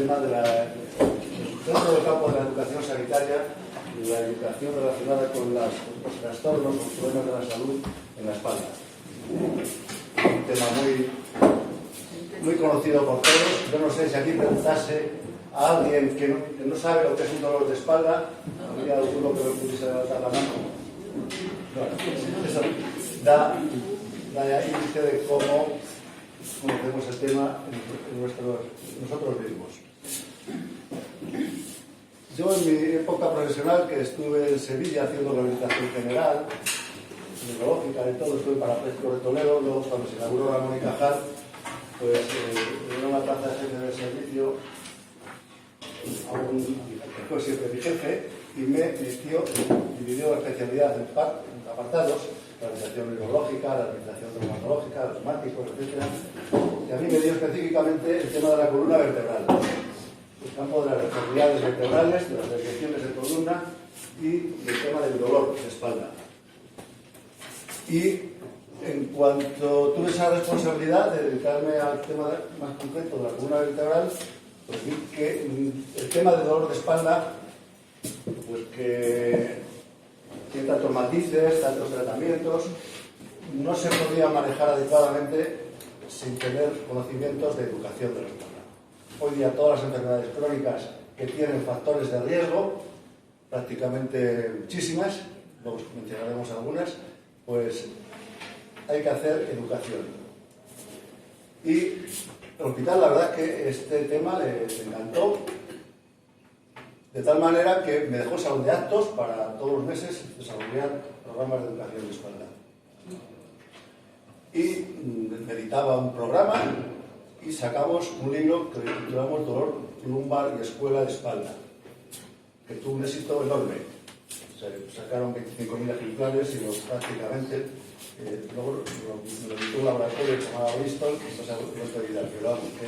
tema de dentro del campo de la educación sanitaria y la educación relacionada con los trastornos, los problemas de la salud en la espalda. Un tema muy conocido por todos. Yo no sé si aquí preguntase a alguien que no sabe lo que es un dolor de espalda, habría alguno que me pudiese levantar la mano. Bueno, eso da índice de cómo conocemos el tema en nosotros mismos. Yo en mi época profesional, que estuve en Sevilla haciendo rehabilitación general, neurológica, de todo, estuve parapléjico de Toledo, luego cuando se inauguró Ramón y Cajal, pues en una plaza de jefe de servicio, que fue siempre mi jefe, y me dividió la especialidad en apartados, la rehabilitación neurológica, la rehabilitación traumatológica, los reumáticos, etc. Y a mí me dio específicamente el tema de la columna vertebral, el campo de las deformidades vertebrales, de las desviaciones de columna y el tema del dolor de espalda. Y en cuanto tuve esa responsabilidad de dedicarme al tema más concreto de la columna vertebral, pues vi que el tema de dolor de espalda, pues que tiene tantos matices, tantos tratamientos, no se podía manejar adecuadamente sin tener conocimientos de educación de la espalda. Hoy día todas las enfermedades crónicas que tienen factores de riesgo, prácticamente muchísimas, luego mencionaremos algunas, pues hay que hacer educación. Y el hospital, la verdad es que este tema le encantó, de tal manera que me dejó salón de actos para todos los meses desarrollar programas de educación de espalda. Y me editaba un programa y sacamos un libro que titulamos Dolor lumbar y escuela de espalda, que tuvo un éxito enorme. Sacaron 25.000 ejemplares y prácticamente luego lo editó un laboratorio llamado Bristol, y no se olvida, pero vamos, que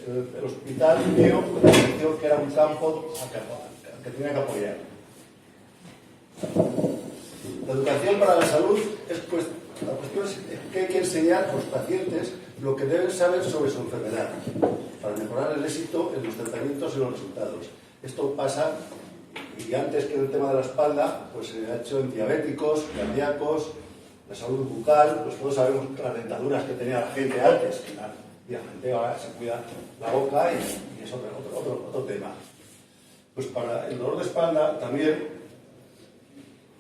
el hospital vio que era un campo que tenía que apoyar. La educación para la salud es pues, la cuestión es que hay que enseñar a los pacientes lo que deben saber sobre su enfermedad para mejorar el éxito en los tratamientos y los resultados. Esto pasa, y antes que el tema de la espalda, pues se ha hecho en diabéticos, cardíacos, la salud bucal, pues todos sabemos las dentaduras que tenía la gente antes, y la gente ahora se cuida la boca y es otro tema. Pues para el dolor de espalda también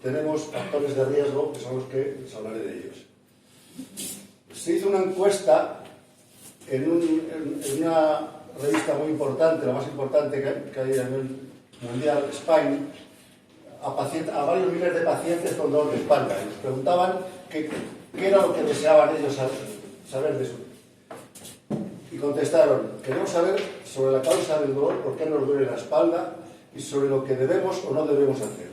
tenemos factores de riesgo que son los que les hablaré de ellos. Se hizo una encuesta en una revista muy importante, la más importante que hay a nivel mundial, Spine, a varios miles de pacientes con dolor de espalda. Y les preguntaban qué era lo que deseaban ellos saber de eso. Y contestaron: queremos saber sobre la causa del dolor, por qué nos duele la espalda, y sobre lo que debemos o no debemos hacer.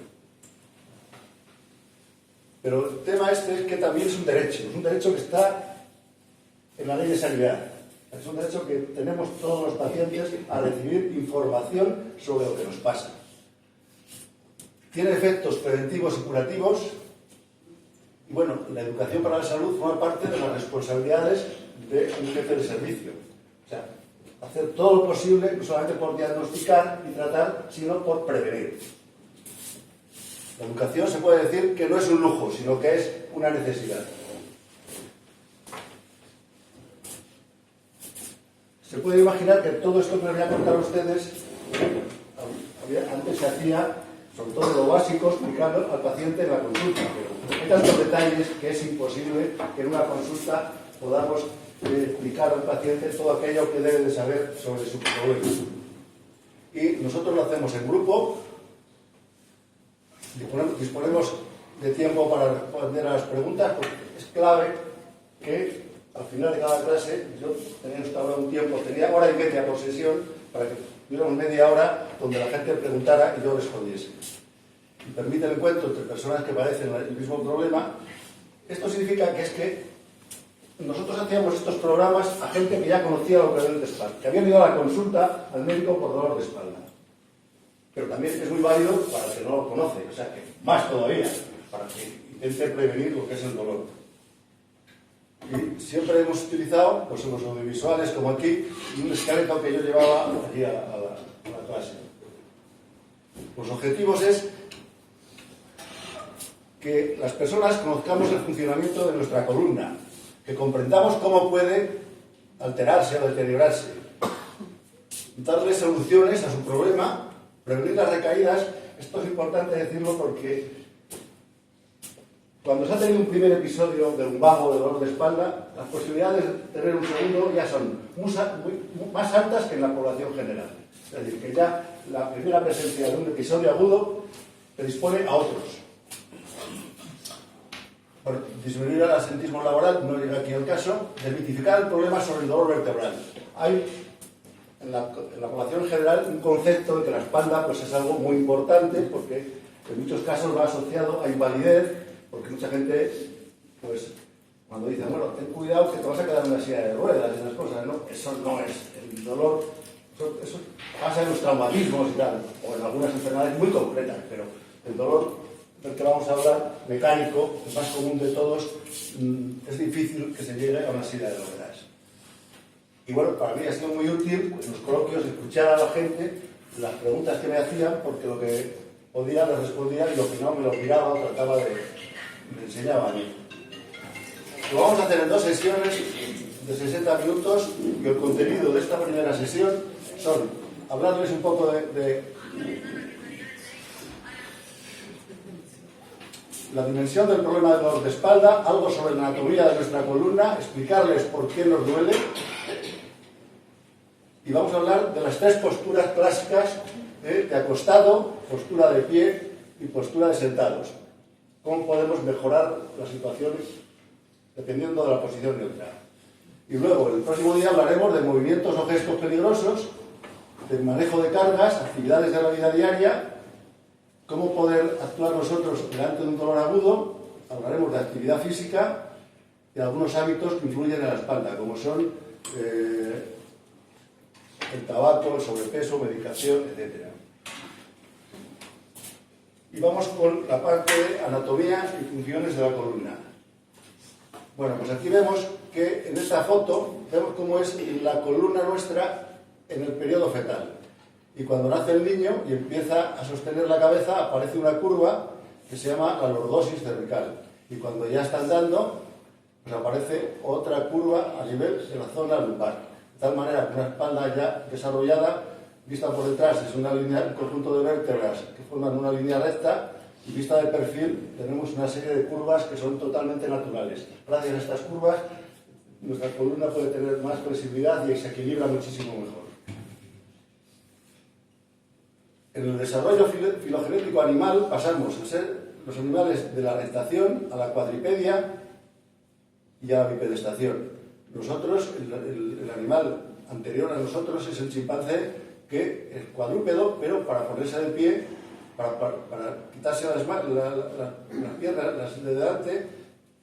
Pero el tema es que también es un derecho que está en la ley de sanidad. Es un derecho que tenemos todos los pacientes a recibir información sobre lo que nos pasa. Tiene efectos preventivos y curativos. Y bueno, la educación para la salud forma parte de las responsabilidades de un jefe de servicio. O sea, hacer todo lo posible, no solamente por diagnosticar y tratar, sino por prevenir. La educación se puede decir que no es un lujo, sino que es una necesidad. Se puede imaginar que todo esto que les voy a contar a ustedes, antes se hacía, sobre todo lo básico, explicando al paciente en la consulta, pero hay tantos detalles que es imposible que en una consulta podamos explicar al paciente todo aquello que debe de saber sobre su problema. Y nosotros lo hacemos en grupo, disponemos de tiempo para responder a las preguntas, porque es clave que al final de cada clase, yo tenía instaurado un tiempo, tenía hora y media por sesión, para que tuviéramos media hora donde la gente preguntara y yo respondiese. Y permite el encuentro entre personas que padecen el mismo problema. Esto significa que es que nosotros hacíamos estos programas a gente que ya conocía lo que era el de espalda, que habían ido a la consulta al médico por dolor de espalda. Pero también es muy válido para el que no lo conoce, o sea que más todavía, para que intente prevenir lo que es el dolor. Y siempre hemos utilizado, pues en los audiovisuales como aquí, un esqueleto que yo llevaba aquí a la clase. Los objetivos es que las personas conozcamos el funcionamiento de nuestra columna, que comprendamos cómo puede alterarse o deteriorarse, darle soluciones a su problema, prevenir las recaídas. Esto es importante decirlo porque cuando se ha tenido un primer episodio de lumbago, de dolor de espalda, las posibilidades de tener un segundo ya son más altas que en la población general. Es decir, que ya la primera presencia de un episodio agudo predispone a otros. Por disminuir el absentismo laboral, no llega aquí el caso, desmitificar el problema sobre el dolor vertebral. Hay en la población en general un concepto de que la espalda pues, es algo muy importante porque en muchos casos va asociado a invalidez, porque mucha gente, pues, cuando dice, bueno, ten cuidado que te vas a quedar en una silla de ruedas y esas cosas, ¿no? Eso no es. El dolor, eso pasa en los traumatismos y tal, o en algunas enfermedades muy concretas, pero el dolor del que vamos a hablar, mecánico, el más común de todos, es difícil que se llegue a una silla de ruedas. Y bueno, para mí ha sido muy útil en los coloquios escuchar a la gente las preguntas que me hacían, porque lo que podía les respondía y lo que no me lo miraba o trataba de enseñaba a mí. Lo vamos a hacer en 2 sesiones de 60 minutos y el contenido de esta primera sesión son hablarles un poco de la dimensión del problema de dolor de espalda, algo sobre la anatomía de nuestra columna, explicarles por qué nos duele y vamos a hablar de las 3 posturas clásicas de acostado, postura de pie y postura de sentados. Cómo podemos mejorar las situaciones dependiendo de la posición neutra. Y luego, el próximo día hablaremos de movimientos o gestos peligrosos, del manejo de cargas, actividades de la vida diaria, cómo poder actuar nosotros delante de un dolor agudo. Hablaremos de actividad física y algunos hábitos que influyen en la espalda, como son el tabaco, el sobrepeso, medicación, etc. Y vamos con la parte de anatomía y funciones de la columna. Bueno, pues aquí vemos que en esta foto vemos cómo es la columna nuestra en el periodo fetal. Y cuando nace el niño y empieza a sostener la cabeza, aparece una curva que se llama la lordosis cervical. Y cuando ya está andando, pues aparece otra curva a nivel de la zona lumbar. De tal manera que una espalda ya desarrollada, vista por detrás, es un conjunto de vértebras que forman una línea recta, y vista de perfil tenemos una serie de curvas que son totalmente naturales. Gracias a estas curvas, nuestra columna puede tener más flexibilidad y se equilibra muchísimo mejor. En el desarrollo filogenético animal pasamos a ser los animales de la rectación a la cuadripedia y a la bipedestación. Nosotros, el animal anterior a nosotros es el chimpancé, que es cuadrúpedo, pero para ponerse de pie, para quitarse las piernas, las de delante,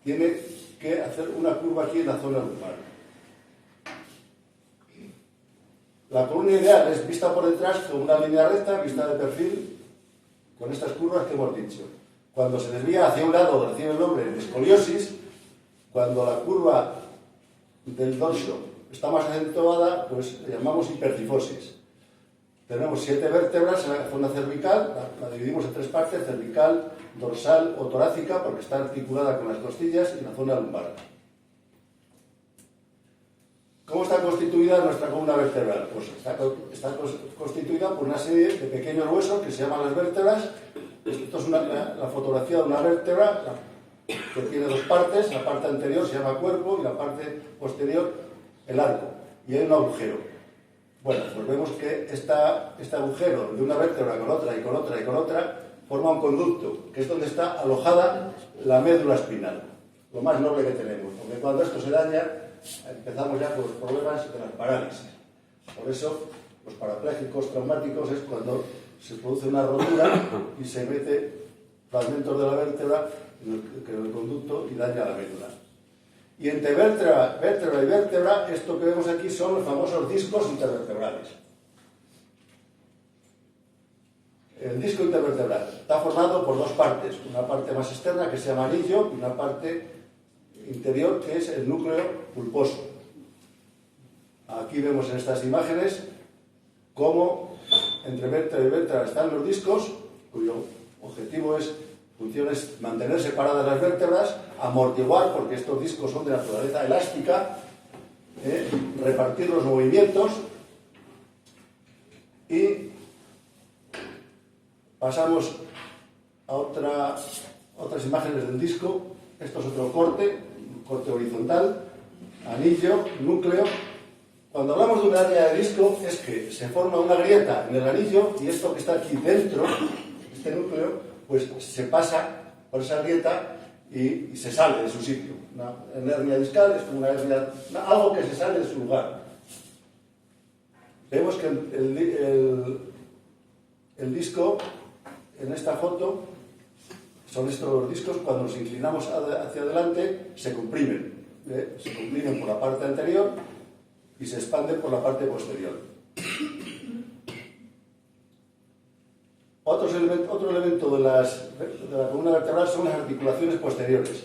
tiene que hacer una curva aquí en la zona lumbar. La columna ideal es vista por detrás con una línea recta, vista de perfil, con estas curvas que hemos dicho. Cuando se desvía hacia un lado, recibe el nombre de escoliosis. Cuando la curva del dorso está más acentuada, pues le llamamos hipercifosis. Tenemos 7 vértebras en la zona cervical, la dividimos en 3 partes: cervical, dorsal o torácica, porque está articulada con las costillas, y la zona lumbar. ¿Cómo está constituida nuestra columna vertebral? Pues está constituida por una serie de pequeños huesos que se llaman las vértebras. Esto es la fotografía de una vértebra que tiene 2 partes. La parte anterior se llama cuerpo y la parte posterior el arco. Y hay un agujero. Bueno, pues vemos que este agujero de una vértebra con otra y con otra y con otra forma un conducto, que es donde está alojada la médula espinal, lo más noble que tenemos, porque cuando esto se daña empezamos ya con los problemas de las parálisis. Por eso los parapléjicos traumáticos es cuando se produce una rotura y se mete fragmentos de la vértebra en el conducto y daña la médula. Y entre vértebra y vértebra, esto que vemos aquí son los famosos discos intervertebrales. El disco intervertebral está formado por 2 partes, una parte más externa que se llama anillo y una parte interior, que es el núcleo pulposo. Aquí vemos en estas imágenes cómo entre vértebra y vértebra están los discos, cuyo función es mantener separadas las vértebras, amortiguar, porque estos discos son de naturaleza elástica, repartir los movimientos, y pasamos a otras imágenes del disco. Esto es otro corte, un corte horizontal, anillo, núcleo. Cuando hablamos de un área de disco es que se forma una grieta en el anillo y esto que está aquí dentro, este núcleo, pues se pasa por esa grieta y se sale de su sitio. Una hernia discal es como una hernia, algo que se sale de su lugar. Vemos que el disco, en esta foto, son estos los discos, cuando nos inclinamos hacia adelante, se comprimen. Se comprimen por la parte anterior y se expanden por la parte posterior. Otro elemento de la columna vertebral son las articulaciones posteriores.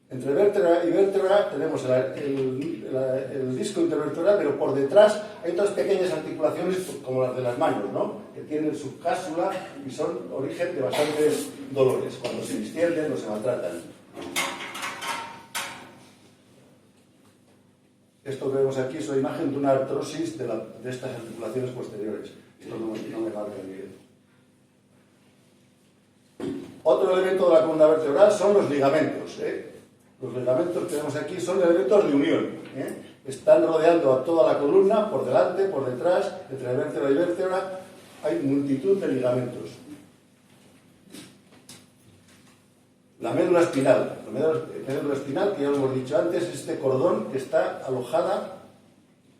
Entre vértebra y vértebra tenemos el disco intervertebral, pero por detrás hay otras pequeñas articulaciones como las de las manos, ¿no? Que tienen su cápsula y son origen de bastantes dolores cuando se distienden o se maltratan. Esto que vemos aquí es una imagen de una artrosis de estas articulaciones posteriores. Esto no me marca bien. Otro elemento de la columna vertebral son los ligamentos. Los ligamentos que vemos aquí son elementos de unión. Están rodeando a toda la columna, por delante, por detrás, entre vértebra y vértebra. Hay multitud de ligamentos. La médula espinal. La médula espinal, que ya lo hemos dicho antes, es este cordón que está alojada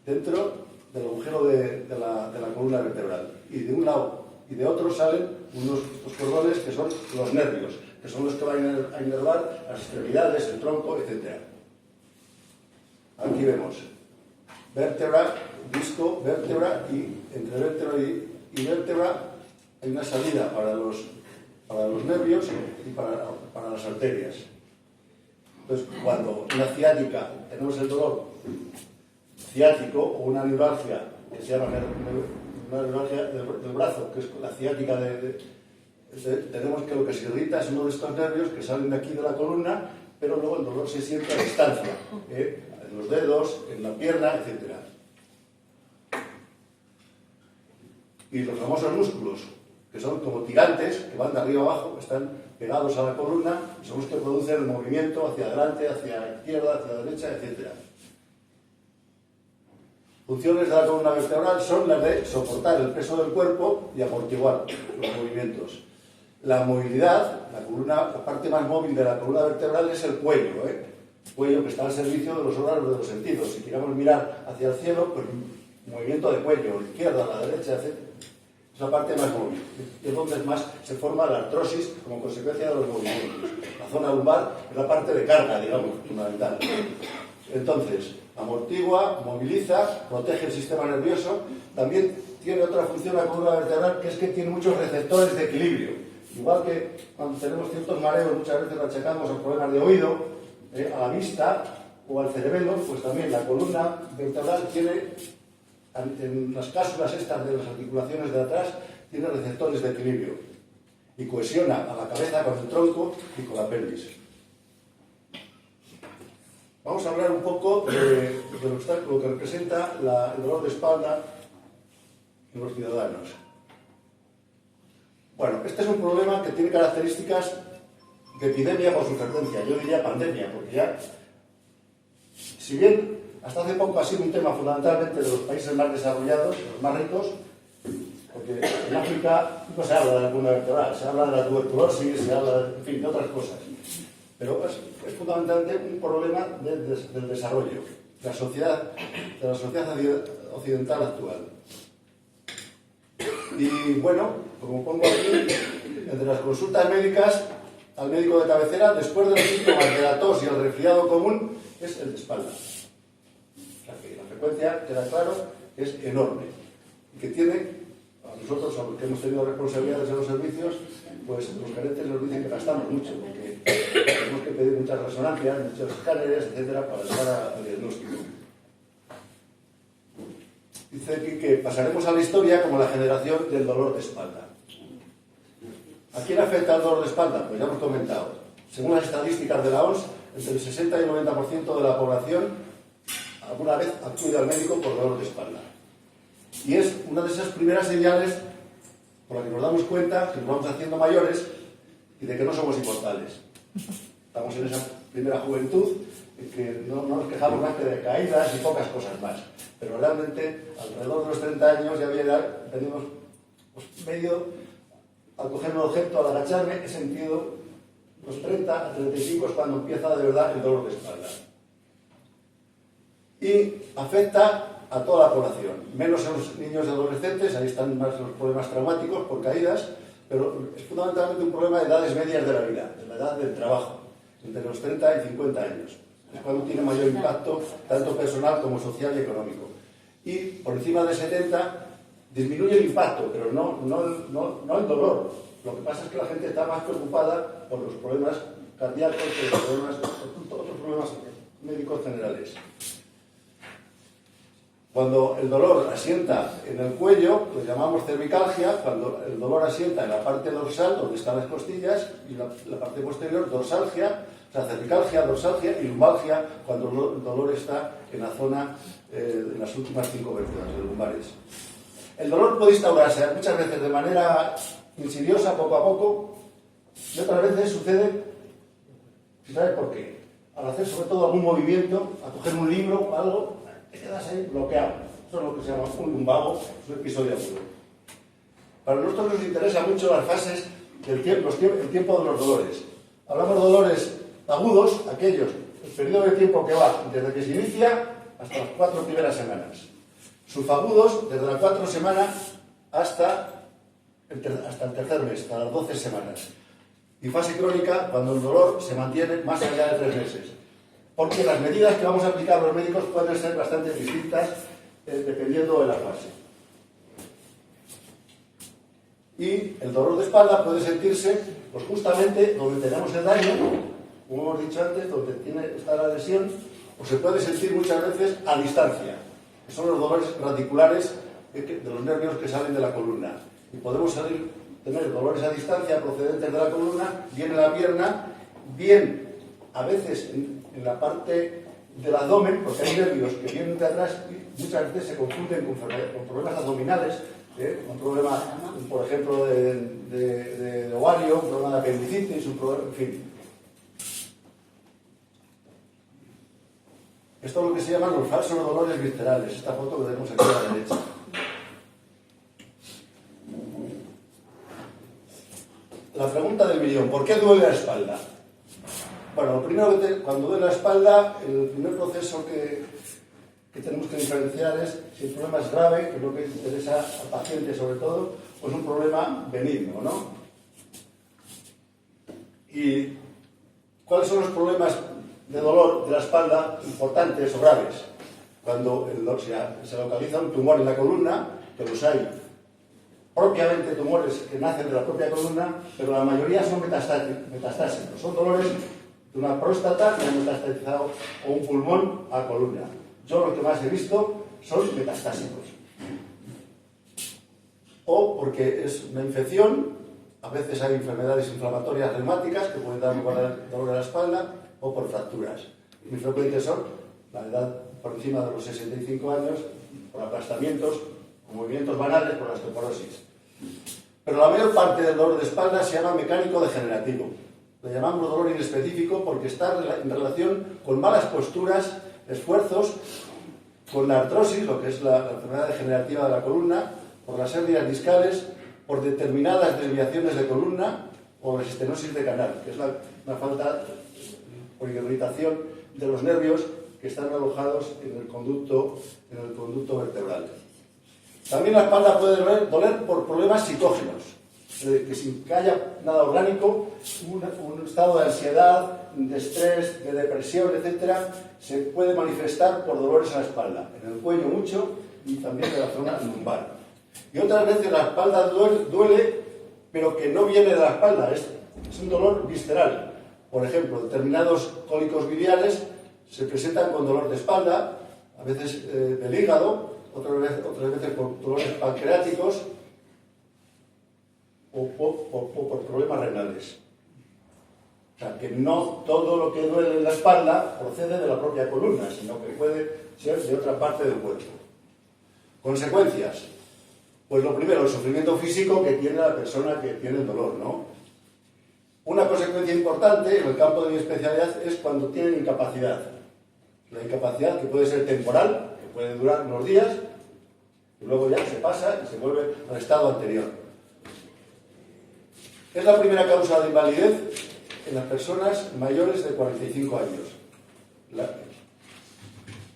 dentro del agujero de la columna vertebral. Y de un lado y de otro salen estos cordones que son los nervios, que son los que van a inervar las extremidades, el tronco, etc. Aquí vemos vértebra, disco, vértebra, y entre vértebra y vértebra hay una salida para los nervios y para las arterias. Entonces, cuando una ciática, tenemos el dolor ciático o una neuralgia, que se llama una neuralgia del brazo, que es la ciática tenemos que lo que se irrita es uno de estos nervios que salen de aquí de la columna, pero luego el dolor se siente a distancia, en los dedos, en la pierna, etc. Y los famosos músculos, que son como tirantes, que van de arriba abajo, están pegados a la columna, son los que producen el movimiento hacia adelante, hacia la izquierda, hacia la derecha, etc. Funciones de la columna vertebral son las de soportar el peso del cuerpo y amortiguar los movimientos. La movilidad, la parte más móvil de la columna vertebral es el cuello, el cuello que está al servicio de los órganos de los sentidos. Si queremos mirar hacia el cielo, pues movimiento de cuello, a la izquierda, a la derecha, etc. Es la parte más móvil. Es donde más se forma la artrosis como consecuencia de los movimientos. La zona lumbar es la parte de carga, digamos, fundamental. Entonces, amortigua, moviliza, protege el sistema nervioso. También tiene otra función la columna vertebral, que es que tiene muchos receptores de equilibrio. Igual que cuando tenemos ciertos mareos, muchas veces lo achacamos a problemas de oído, a la vista o al cerebelo, pues también la columna vertebral tiene, en las cápsulas estas de las articulaciones de atrás, tiene receptores de equilibrio y cohesiona a la cabeza con el tronco y con la pelvis. Vamos a hablar un poco de lo que representa el dolor de espalda en los ciudadanos. Bueno, este es un problema que tiene características de epidemia por su frecuencia. Yo diría pandemia, porque ya, si bien hasta hace poco ha sido un tema fundamentalmente de los países más desarrollados, los más ricos, porque en África no se habla de la columna vertebral, se habla de la tuberculosis, se habla, en fin, de otras cosas. Pero es fundamentalmente un problema del desarrollo de la sociedad occidental actual. Y bueno, como pongo aquí, entre las consultas médicas al médico de cabecera, después de los síntomas de la tos y el resfriado común, es el de espalda. O sea que la frecuencia, queda claro, es enorme. Y que tiene A nosotros, a los que hemos tenido responsabilidades en los servicios, pues los gerentes nos dicen que gastamos mucho, porque tenemos que pedir muchas resonancias, muchos escáneres, etcétera, para llegar al diagnóstico. Dice aquí que pasaremos a la historia como la generación del dolor de espalda. ¿A quién afecta el dolor de espalda? Pues ya hemos comentado. Según las estadísticas de la OMS, entre el 60 y el 90% de la población alguna vez acude al médico por dolor de espalda. Y es una de esas primeras señales por las que nos damos cuenta que nos vamos haciendo mayores y de que no somos inmortales. Estamos en esa primera juventud en que no nos quejamos más que de caídas y pocas cosas más. Pero realmente, alrededor de los 30 años ya tenemos pues, medio, al coger un objeto, al agacharme, he sentido los 30 a 35 es cuando empieza de verdad el dolor de espalda. Y afecta a toda la población, menos a los niños y adolescentes, ahí están más los problemas traumáticos por caídas, pero es fundamentalmente un problema de edades medias de la vida, de la edad del trabajo, entre los 30 y 50 años. Es cuando tiene mayor impacto, tanto personal como social y económico. Y por encima de 70 disminuye el impacto, pero no el dolor. Lo que pasa es que la gente está más preocupada por los problemas cardíacos que otros problemas médicos generales. Cuando el dolor asienta en el cuello, lo llamamos cervicalgia. Cuando el dolor asienta en la parte dorsal, donde están las costillas, y la parte posterior, dorsalgia. O sea, cervicalgia, dorsalgia y lumbalgia, cuando el dolor está en la zona, en las últimas 5 vértebras, de lumbares. El dolor puede instaurarse muchas veces de manera insidiosa, poco a poco, y otras veces sucede, ¿sabes por qué? Al hacer sobre todo algún movimiento, a coger un libro o algo, te quedas ahí bloqueado. Eso es lo que se llama un lumbago, es un episodio agudo. Para nosotros nos interesa mucho las fases del tiempo, el tiempo de los dolores. Hablamos de dolores agudos, aquellos, el periodo de tiempo que va desde que se inicia hasta las 4 primeras semanas. Subagudos, desde las 4 semanas hasta el tercer mes, hasta las 12 semanas. Y fase crónica, cuando el dolor se mantiene más allá de 3 meses. Porque las medidas que vamos a aplicar los médicos pueden ser bastante distintas dependiendo de la fase. Y el dolor de espalda puede sentirse pues justamente donde tenemos el daño, como hemos dicho antes, donde está la lesión, o se puede sentir muchas veces a distancia, que son los dolores radiculares de los nervios que salen de la columna. Y podemos tener dolores a distancia procedentes de la columna, bien en la pierna, bien a veces en la parte del abdomen, porque hay nervios que vienen de atrás y muchas veces se confunden con problemas abdominales, un problema, por ejemplo, de ovario, un problema de apendicitis, un problema, en fin. Esto es lo que se llaman los falsos dolores viscerales, esta foto que tenemos aquí a la derecha. La pregunta del millón, ¿por qué duele la espalda? Bueno, lo primero cuando duele la espalda, el primer proceso que tenemos que diferenciar es si el problema es grave, que es lo que interesa al paciente sobre todo, pues un problema benigno, ¿no? ¿Y cuáles son los problemas de dolor de la espalda importantes o graves? Cuando se localiza un tumor en la columna, que los hay propiamente tumores que nacen de la propia columna, pero la mayoría son metastásicos, son dolores de una próstata que ha metastatizado o un pulmón a columna. Yo lo que más he visto son metastásicos. O porque es una infección, a veces hay enfermedades inflamatorias reumáticas que pueden dar lugar al dolor de la espalda, o por fracturas. Muy frecuentes son la edad por encima de los 65 años, por aplastamientos o movimientos banales por la osteoporosis. Pero la mayor parte del dolor de espalda se llama mecánico degenerativo. Le llamamos dolor inespecífico porque está en relación con malas posturas, esfuerzos, con la artrosis, lo que es la enfermedad degenerativa de la columna, por las hernias discales, por determinadas desviaciones de columna o la estenosis de canal, que es una falta por irritación de los nervios que están alojados en el conducto vertebral. También la espalda puede doler por problemas psicógenos, que sin que haya nada orgánico, un estado de ansiedad, de estrés, de depresión, etcétera, se puede manifestar por dolores en la espalda, en el cuello mucho y también en la zona lumbar. Y otras veces la espalda duele, pero que no viene de la espalda, es un dolor visceral. Por ejemplo, determinados cólicos biliares se presentan con dolor de espalda, a veces del hígado, otras veces por dolores pancreáticos o por problemas renales. O sea, que no todo lo que duele en la espalda procede de la propia columna, sino que puede ser de otra parte del cuerpo. Consecuencias. Pues lo primero, el sufrimiento físico que tiene la persona que tiene el dolor, ¿no? Una consecuencia importante en el campo de mi especialidad es cuando tienen incapacidad. La incapacidad que puede ser temporal, que puede durar unos días, y luego ya se pasa y se vuelve al estado anterior. Es la primera causa de invalidez en las personas mayores de 45 años.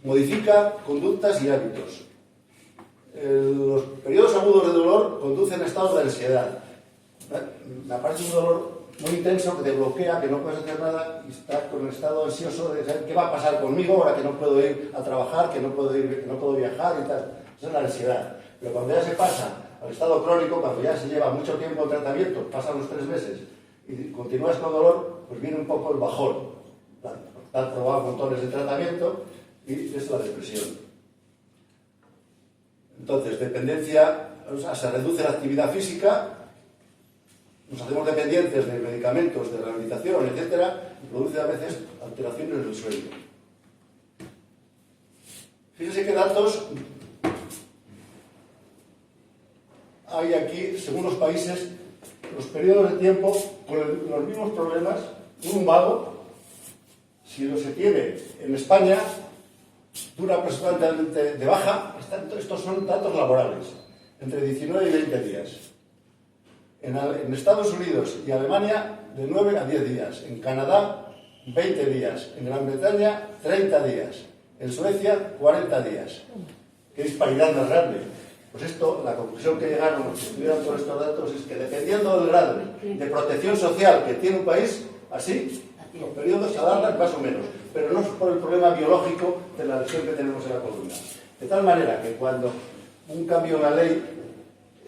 Modifica conductas y hábitos. Los periodos agudos de dolor conducen a estados de ansiedad. Me aparece un dolor muy intenso que te bloquea, que no puedes hacer nada y estás con el estado ansioso de saber qué va a pasar conmigo ahora que no puedo ir a trabajar, que no puedo viajar y tal. Esa es la ansiedad. Pero cuando ya se pasa al estado crónico, cuando ya se lleva mucho tiempo en tratamiento, pasan los 3 meses y continúas con dolor, pues viene un poco el bajón. Has probado montones de tratamiento y es la depresión. Entonces, dependencia, o sea, se reduce la actividad física, nos hacemos dependientes de medicamentos, de rehabilitación, etcétera, y produce a veces alteraciones del sueño. Fíjense qué datos hay aquí, según los países, los periodos de tiempo con los mismos problemas, un lumbago, si lo se tiene en España, dura aproximadamente de baja, estos son datos laborales, entre 19 y 20 días. En Estados Unidos y Alemania, de 9 a 10 días. En Canadá, 20 días. En Gran Bretaña, 30 días. En Suecia, 40 días. ¿Qué disparidad más grande? Pues esto, la conclusión que llegaron los que estudiaron todos estos datos es que dependiendo del grado de protección social que tiene un país, así, los periodos se alargan más o menos, pero no es por el problema biológico de la lesión que tenemos en la columna. De tal manera que cuando un cambio en la ley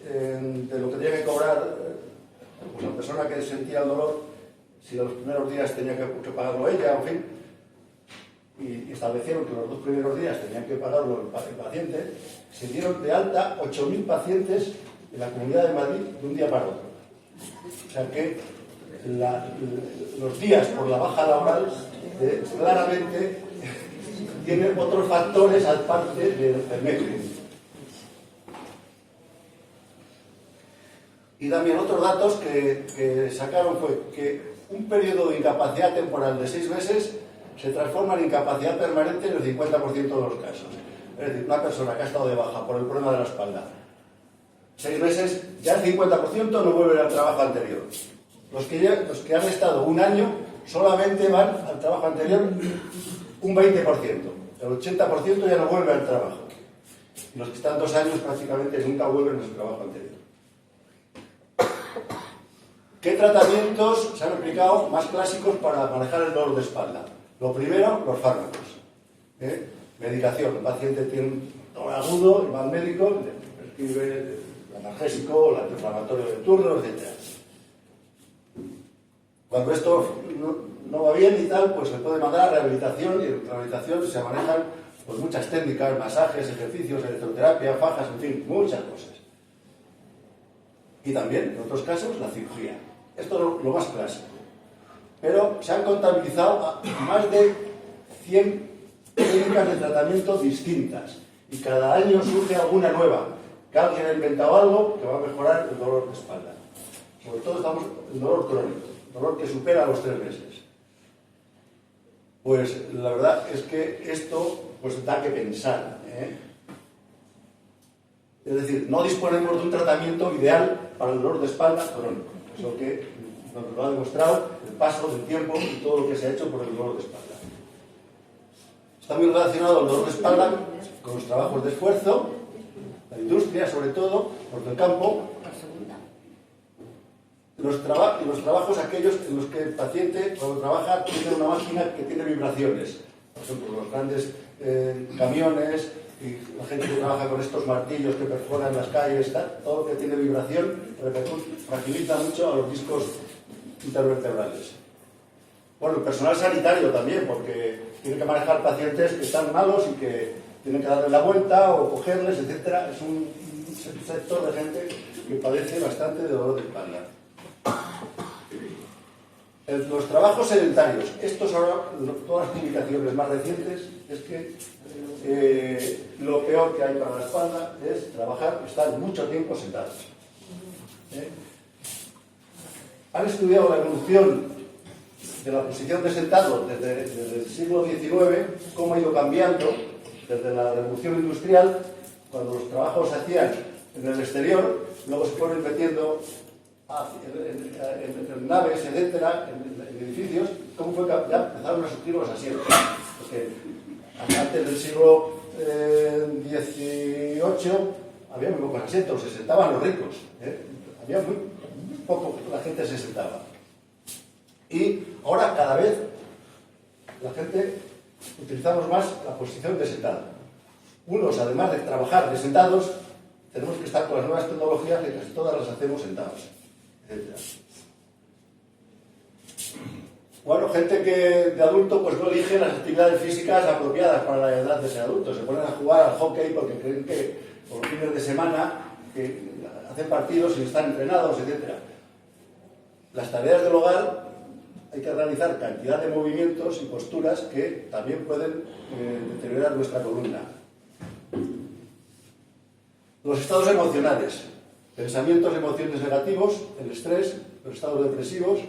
de lo que tenía que cobrar pues la persona que sentía el dolor, si a los primeros días tenía que pagarlo ella, en fin, y establecieron que los 2 primeros días tenían que pagarlo el paciente, se dieron de alta 8.000 pacientes en la Comunidad de Madrid de un día para otro. O sea que los días por la baja laboral claramente tienen otros factores aparte del médico. Y también otros datos que sacaron fue que un periodo de incapacidad temporal de 6 meses se transforma en incapacidad permanente en el 50% de los casos. Es decir, una persona que ha estado de baja por el problema de la espalda, 6 meses, ya el 50% no vuelve al trabajo anterior. Los que han estado un año solamente van al trabajo anterior un 20%. El 80% ya no vuelve al trabajo. Y los que están 2 años prácticamente nunca vuelven a su trabajo anterior. ¿Qué tratamientos se han aplicado más clásicos para manejar el dolor de espalda? Lo primero, los fármacos. Medicación. El paciente tiene un dolor agudo y va al médico, le prescribe el analgésico, el antiinflamatorio de turno, etc. Cuando esto no va bien y tal, pues se puede mandar a rehabilitación, y en rehabilitación se manejan pues, muchas técnicas, masajes, ejercicios, electroterapia, fajas, en fin, muchas cosas. Y también, en otros casos, la cirugía. Esto es lo más clásico. Pero se han contabilizado más de 100 técnicas de tratamiento distintas. Y cada año surge alguna nueva. Que alguien ha inventado algo que va a mejorar el dolor de espalda. Sobre todo estamos en el dolor crónico, dolor que supera los 3 meses. Pues la verdad es que esto pues, da que pensar. Es decir, no disponemos de un tratamiento ideal para el dolor de espalda crónico. Es lo que nos lo ha demostrado el paso del tiempo y todo lo que se ha hecho por el dolor de espalda. Está muy relacionado el dolor de espalda con los trabajos de esfuerzo, la industria sobre todo, porque el campo, los trabajos aquellos en los que el paciente cuando trabaja tiene una máquina que tiene vibraciones. por ejemplo, los grandes camiones y la gente que trabaja con estos martillos que perforan las calles, todo lo que tiene vibración fragiliza mucho a los discos intervertebrales. Bueno, el personal sanitario también, porque tiene que manejar pacientes que están malos y que tienen que darle la vuelta o cogerles, etcétera. Es un sector de gente que padece bastante de dolor de espalda. Los trabajos sedentarios, estos ahora, todas las publicaciones más recientes, es que lo peor que hay para la espalda es estar mucho tiempo sentados. Han estudiado la evolución de la posición de sentado desde el siglo XIX, cómo ha ido cambiando desde la revolución industrial, cuando los trabajos se hacían en el exterior, luego se fueron metiendo en naves, etcétera, en edificios, cómo fue que ya empezaron a surgir los asientos. Porque antes del siglo XVIII había muy pocos asientos, se sentaban los ricos, había muy poco, la gente se sentaba. Y ahora cada vez la gente utilizamos más la posición de sentado. Unos, además de trabajar de sentados, tenemos que estar con las nuevas tecnologías que casi todas las hacemos sentados, etc. Bueno, gente que de adulto pues no elige las actividades físicas apropiadas para la edad de ser adulto. Se ponen a jugar al hockey porque creen que por los fines de semana que hacen partidos y están entrenados, etc. Las tareas del hogar hay que realizar cantidad de movimientos y posturas que también pueden deteriorar nuestra columna. Los estados emocionales, pensamientos, emociones negativos, el estrés, los estados depresivos,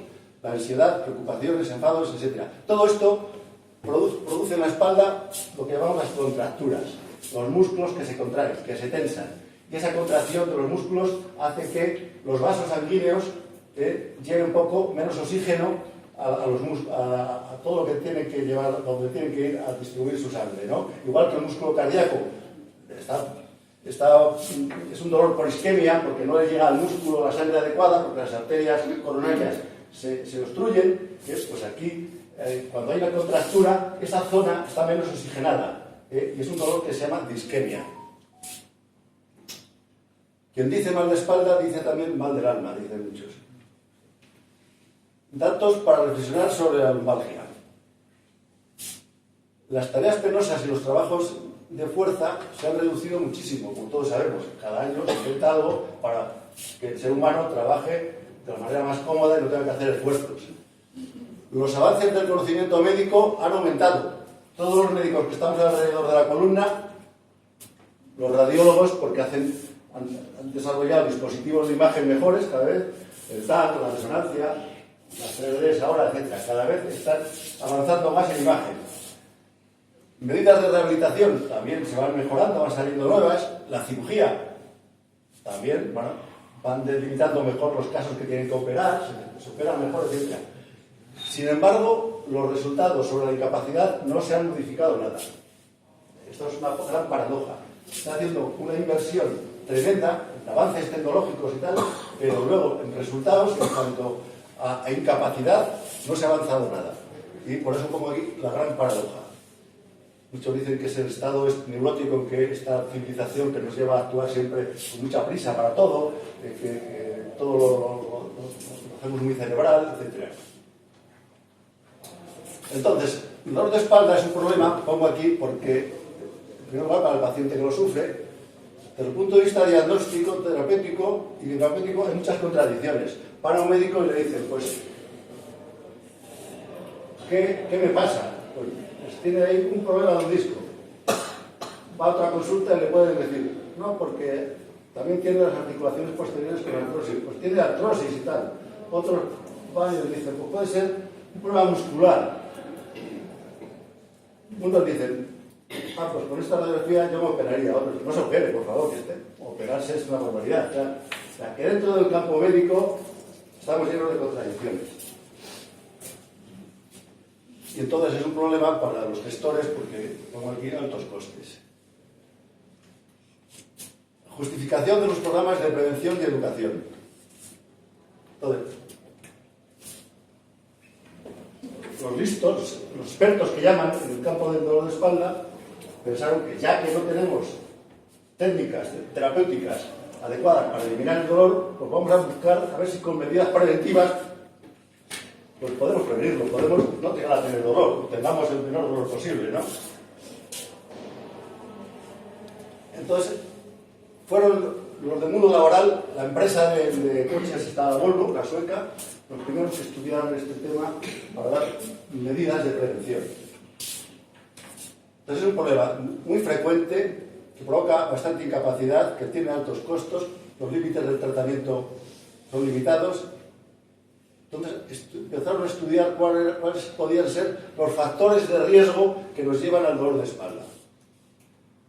la ansiedad, preocupaciones, enfados, etc. Todo esto produce en la espalda lo que llamamos las contracturas, los músculos que se contraen, que se tensan. Y esa contracción de los músculos hace que los vasos sanguíneos lleven un poco menos oxígeno a todo lo que tiene que llevar, donde tienen que ir a distribuir su sangre, ¿no? Igual que el músculo cardíaco es un dolor por isquemia, porque no le llega al músculo la sangre adecuada, porque las arterias coronarias se obstruyen, pues aquí, cuando hay una contractura, esa zona está menos oxigenada, y es un dolor que se llama disquemia. Quien dice mal de espalda dice también mal del alma, dicen muchos. Datos para reflexionar sobre la lumbalgia. Las tareas penosas y los trabajos de fuerza se han reducido muchísimo, como todos sabemos. Cada año se intenta algo para que el ser humano trabaje de la manera más cómoda y no tenga que hacer esfuerzos. Los avances del conocimiento médico han aumentado. Todos los médicos que estamos alrededor de la columna, los radiólogos, porque han desarrollado dispositivos de imagen mejores cada vez, el TAC, la resonancia, las 3Ds ahora, etc. Cada vez están avanzando más en imagen. Medidas de rehabilitación también se van mejorando, van saliendo nuevas. La cirugía también, bueno, van delimitando mejor los casos que tienen que operar, se operan mejor, etc. Sin embargo, los resultados sobre la incapacidad no se han modificado nada. Esto es una gran paradoja. Se está haciendo una inversión tremenda en avances tecnológicos y tal, pero luego en resultados, en cuanto a incapacidad, no se ha avanzado nada. Y por eso pongo aquí la gran paradoja. Muchos dicen que es el estado neurótico en que esta civilización que nos lleva a actuar siempre con mucha prisa para todo, que todo lo hacemos muy cerebral, etc. Entonces, el dolor de espalda es un problema, pongo aquí, porque, en primer lugar, para el paciente que lo sufre, desde el punto de vista diagnóstico, terapéutico y terapéutico, hay muchas contradicciones. Para un médico y le dicen, pues, ¿qué me pasa? Pues tiene ahí un problema de un disco. Va a otra consulta y le pueden decir, no, porque también tiene las articulaciones posteriores con artrosis, pues tiene artrosis y tal. Otros van y le dicen, pues puede ser un problema muscular. Unos dicen, pues con esta radiografía yo me operaría. Otros, no se opere, por favor, que operarse es una barbaridad. O sea, que dentro del campo médico estamos llenos de contradicciones. Y entonces es un problema para los gestores porque pongo aquí altos costes. Justificación de los programas de prevención y educación. Entonces, los listos, los expertos que llaman en el campo del dolor de espalda, pensaron que ya que no tenemos técnicas terapéuticas adecuadas para eliminar el dolor, pues vamos a buscar a ver si con medidas preventivas pues podemos prevenirlo, podemos no llegar a tener dolor, tengamos el menor dolor posible, ¿no? Entonces, fueron los del mundo laboral, la empresa de coches estaba Volvo, la sueca, los primeros que estudiaron este tema para dar medidas de prevención. Entonces es un problema muy frecuente que provoca bastante incapacidad, que tiene altos costos, los límites del tratamiento son limitados. Entonces empezaron a estudiar cuáles podían ser los factores de riesgo que nos llevan al dolor de espalda.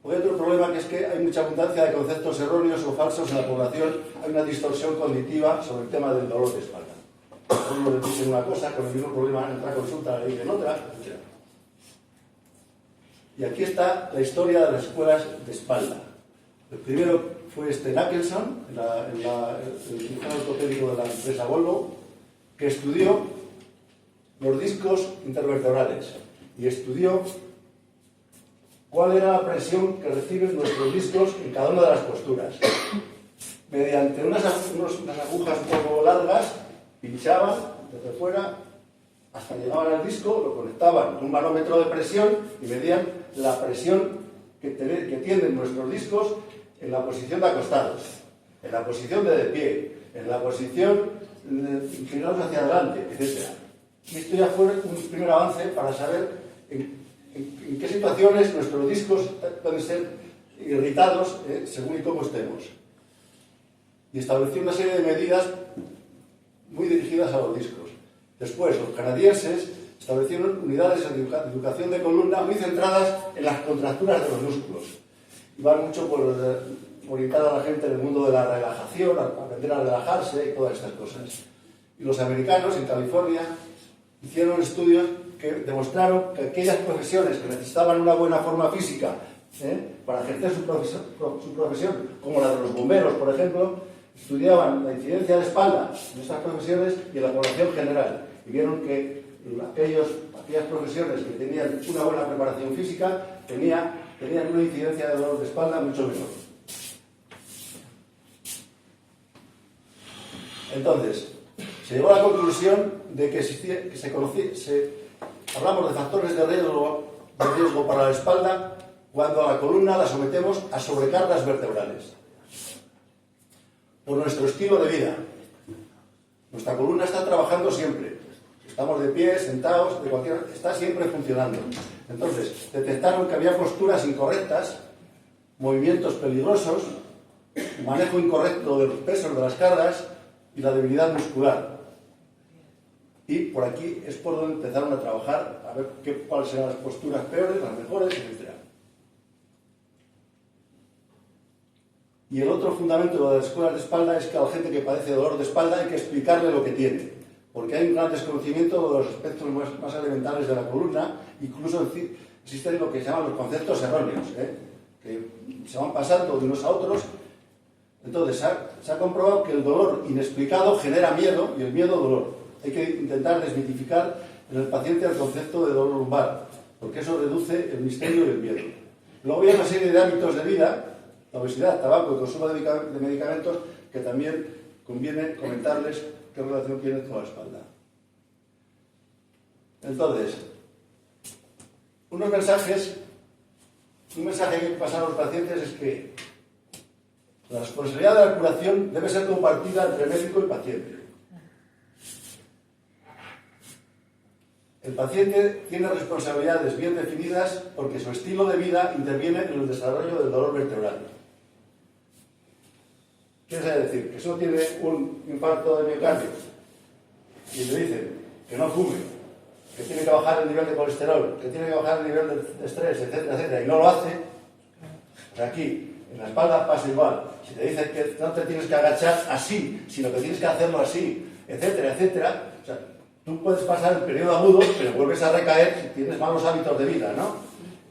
Porque hay otro problema, que es que hay mucha abundancia de conceptos erróneos o falsos en la población, hay una distorsión cognitiva sobre el tema del dolor de espalda. Uno le dicen una cosa, con el mismo problema en otra consulta le dicen otra, etc. Y aquí está la historia de las escuelas de espalda. El primero fue Sten Akelson, el cirujano ortopédico de la empresa Volvo, que estudió los discos intervertebrales y estudió cuál era la presión que reciben nuestros discos en cada una de las posturas. Mediante unas agujas un poco largas, pinchaban desde fuera hasta llegaban al disco, lo conectaban con un manómetro de presión y medían la presión que tienen nuestros discos en la posición de acostados, en la posición de pie, en la posición inclinados hacia adelante, etc. Y esto ya fue un primer avance para saber en qué situaciones nuestros discos pueden ser irritados según y cómo estemos. Y estableció una serie de medidas muy dirigidas a los discos. Después, los canadienses establecieron unidades de educación de columna muy centradas en las contracturas de los músculos. Iban mucho por orientar a la gente en el mundo de la relajación, a aprender a relajarse y todas estas cosas. Y los americanos, en California, hicieron estudios que demostraron que aquellas profesiones que necesitaban una buena forma física para ejercer su profesión, como la de los bomberos, por ejemplo, estudiaban la incidencia de espalda en estas profesiones y en la población general. Y vieron que aquellas profesiones que tenían una buena preparación física tenían una incidencia de dolor de espalda mucho menor. Entonces, se llegó a la conclusión de que hablamos de factores de riesgo para la espalda cuando a la columna la sometemos a sobrecargas vertebrales. Por nuestro estilo de vida. Nuestra columna está trabajando siempre. Estamos de pie, sentados, está siempre funcionando. Entonces, detectaron que había posturas incorrectas, movimientos peligrosos, manejo incorrecto de los pesos de las cargas y la debilidad muscular. Y por aquí es por donde empezaron a trabajar, a ver cuáles eran las posturas peores, las mejores, etc. Y el otro fundamento de las escuelas de espalda es que a la gente que padece dolor de espalda hay que explicarle lo que tiene, porque hay un gran desconocimiento de los aspectos más elementales de la columna, incluso existen lo que se llaman los conceptos erróneos, que se van pasando de unos a otros. Entonces se ha comprobado que el dolor inexplicado genera miedo y el miedo dolor. Hay que intentar desmitificar en el paciente el concepto de dolor lumbar, porque eso reduce el misterio y el miedo. Luego hay una serie de hábitos de vida, la obesidad, tabaco y consumo de medicamentos, que también conviene comentarles qué relación tienen con la espalda. Entonces, un mensaje que hay que pasar a los pacientes es que la responsabilidad de la curación debe ser compartida entre médico y paciente. El paciente tiene responsabilidades bien definidas porque su estilo de vida interviene en el desarrollo del dolor vertebral. ¿Qué quiere decir? Que si uno tiene un infarto de miocardio y le dicen que no fume, que tiene que bajar el nivel de colesterol, que tiene que bajar el nivel de estrés, etcétera, etcétera, y no lo hace, pues aquí, en la espalda pasa igual. Si te dicen que no te tienes que agachar así, sino que tienes que hacerlo así, etcétera, etcétera, o sea, tú puedes pasar el periodo agudo, pero vuelves a recaer si tienes malos hábitos de vida, ¿no?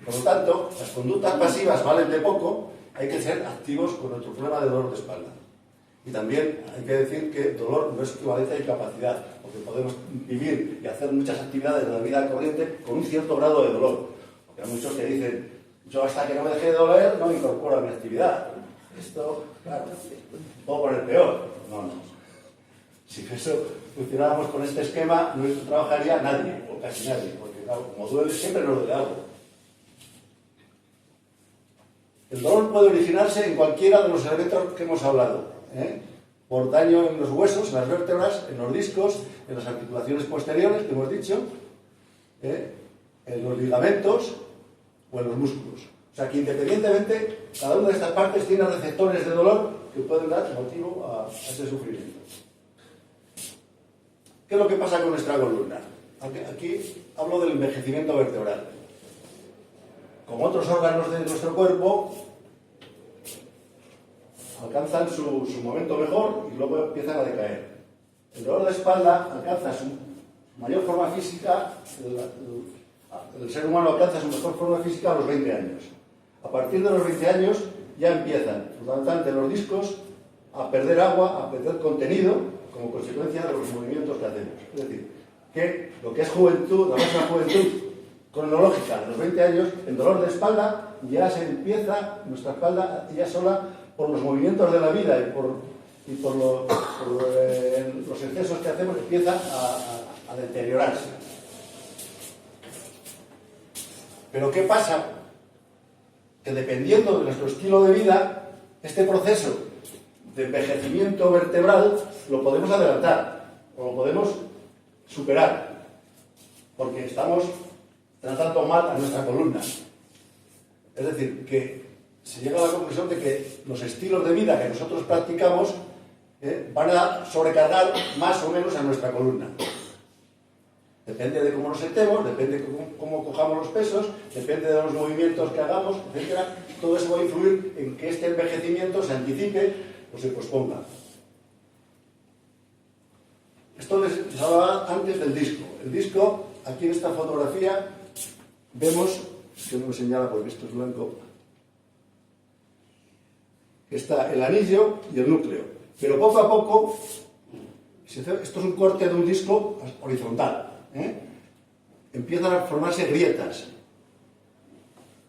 Por lo tanto, las conductas pasivas valen de poco, hay que ser activos con nuestro problema de dolor de espalda. Y también hay que decir que dolor no es equivalente a incapacidad, porque podemos vivir y hacer muchas actividades de la vida corriente con un cierto grado de dolor. Porque hay muchos que dicen, yo hasta que no me deje de doler no incorporo a mi actividad. Esto, claro, puedo poner peor. No. Si eso funcionáramos con este esquema, no trabajaría nadie, o casi nadie, porque claro, como duele, siempre nos duele algo. El dolor puede originarse en cualquiera de los elementos que hemos hablado, por daño en los huesos, en las vértebras, en los discos, en las articulaciones posteriores, que hemos dicho, en los ligamentos o en los músculos. O sea que independientemente, cada una de estas partes tiene receptores de dolor que pueden dar motivo a ese sufrimiento. ¿Qué es lo que pasa con nuestra columna? Aquí hablo del envejecimiento vertebral. Como otros órganos de nuestro cuerpo, alcanzan su momento mejor y luego empiezan a decaer. El dolor de espalda alcanza su mayor forma física, el ser humano alcanza su mejor forma física a los 20 años. A partir de los 20 años ya empiezan, fundamentalmente los discos, a perder agua, a perder contenido, como consecuencia de los movimientos que hacemos. Es decir, que lo que es juventud, la máxima juventud cronológica de los 20 años, el dolor de espalda ya se empieza, nuestra espalda ya sola, por los movimientos de la vida y por los excesos que hacemos, empieza a deteriorarse. Pero ¿qué pasa? Que dependiendo de nuestro estilo de vida, este proceso de envejecimiento vertebral lo podemos adelantar o lo podemos superar, porque estamos tratando mal a nuestra columna. Es decir, que se llega a la conclusión de que los estilos de vida que nosotros practicamos van a sobrecargar más o menos a nuestra columna. Depende de cómo nos sentemos, depende de cómo cojamos los pesos, depende de los movimientos que hagamos, etc. Todo eso va a influir en que este envejecimiento se anticipe o se posponga. Esto les hablaba antes del disco. El disco, aquí en esta fotografía, vemos, que no me señala porque esto es blanco, está el anillo y el núcleo. Pero poco a poco, esto es un corte de un disco horizontal. Empiezan a formarse grietas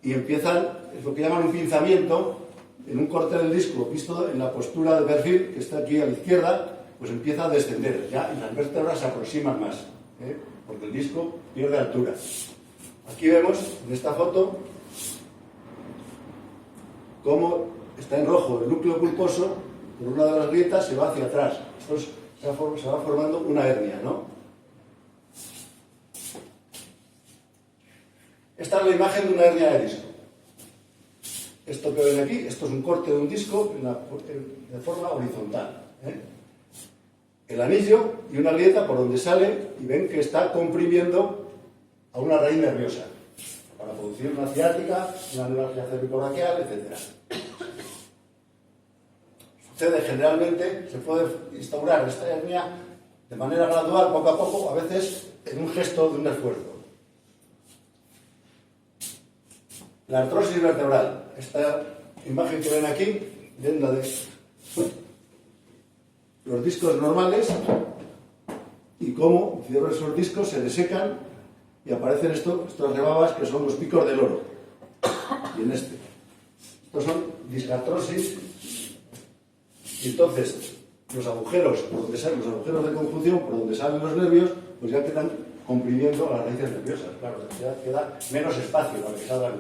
y empiezan, es lo que llaman un pinzamiento, en un corte del disco visto en la postura de perfil, que está aquí a la izquierda, pues empieza a descender ya y las vértebras se aproximan más, porque el disco pierde altura. Aquí vemos en esta foto cómo está en rojo el núcleo pulposo, por una de las grietas se va hacia atrás. Esto se va formando una hernia, ¿no? Esta es la imagen de una hernia de disco. Esto que ven aquí, esto es un corte de un disco de forma horizontal. El anillo y una grieta por donde sale y ven que está comprimiendo a una raíz nerviosa para producir una ciática, una neuralgia cervicobraquial, etc. Sucede generalmente, se puede instaurar esta hernia de manera gradual, poco a poco, a veces en un gesto de un esfuerzo. La artrosis vertebral, esta imagen que ven aquí, ven la de los discos normales y cómo esos discos se desecan y aparecen estas rebabas que son los picos del oro. Y en este. Estos son discartrosis. Y entonces los agujeros por donde salen, los agujeros de conjunción por donde salen los nervios, pues ya quedan comprimiendo las raíces nerviosas. Claro, ya queda menos espacio para que salgan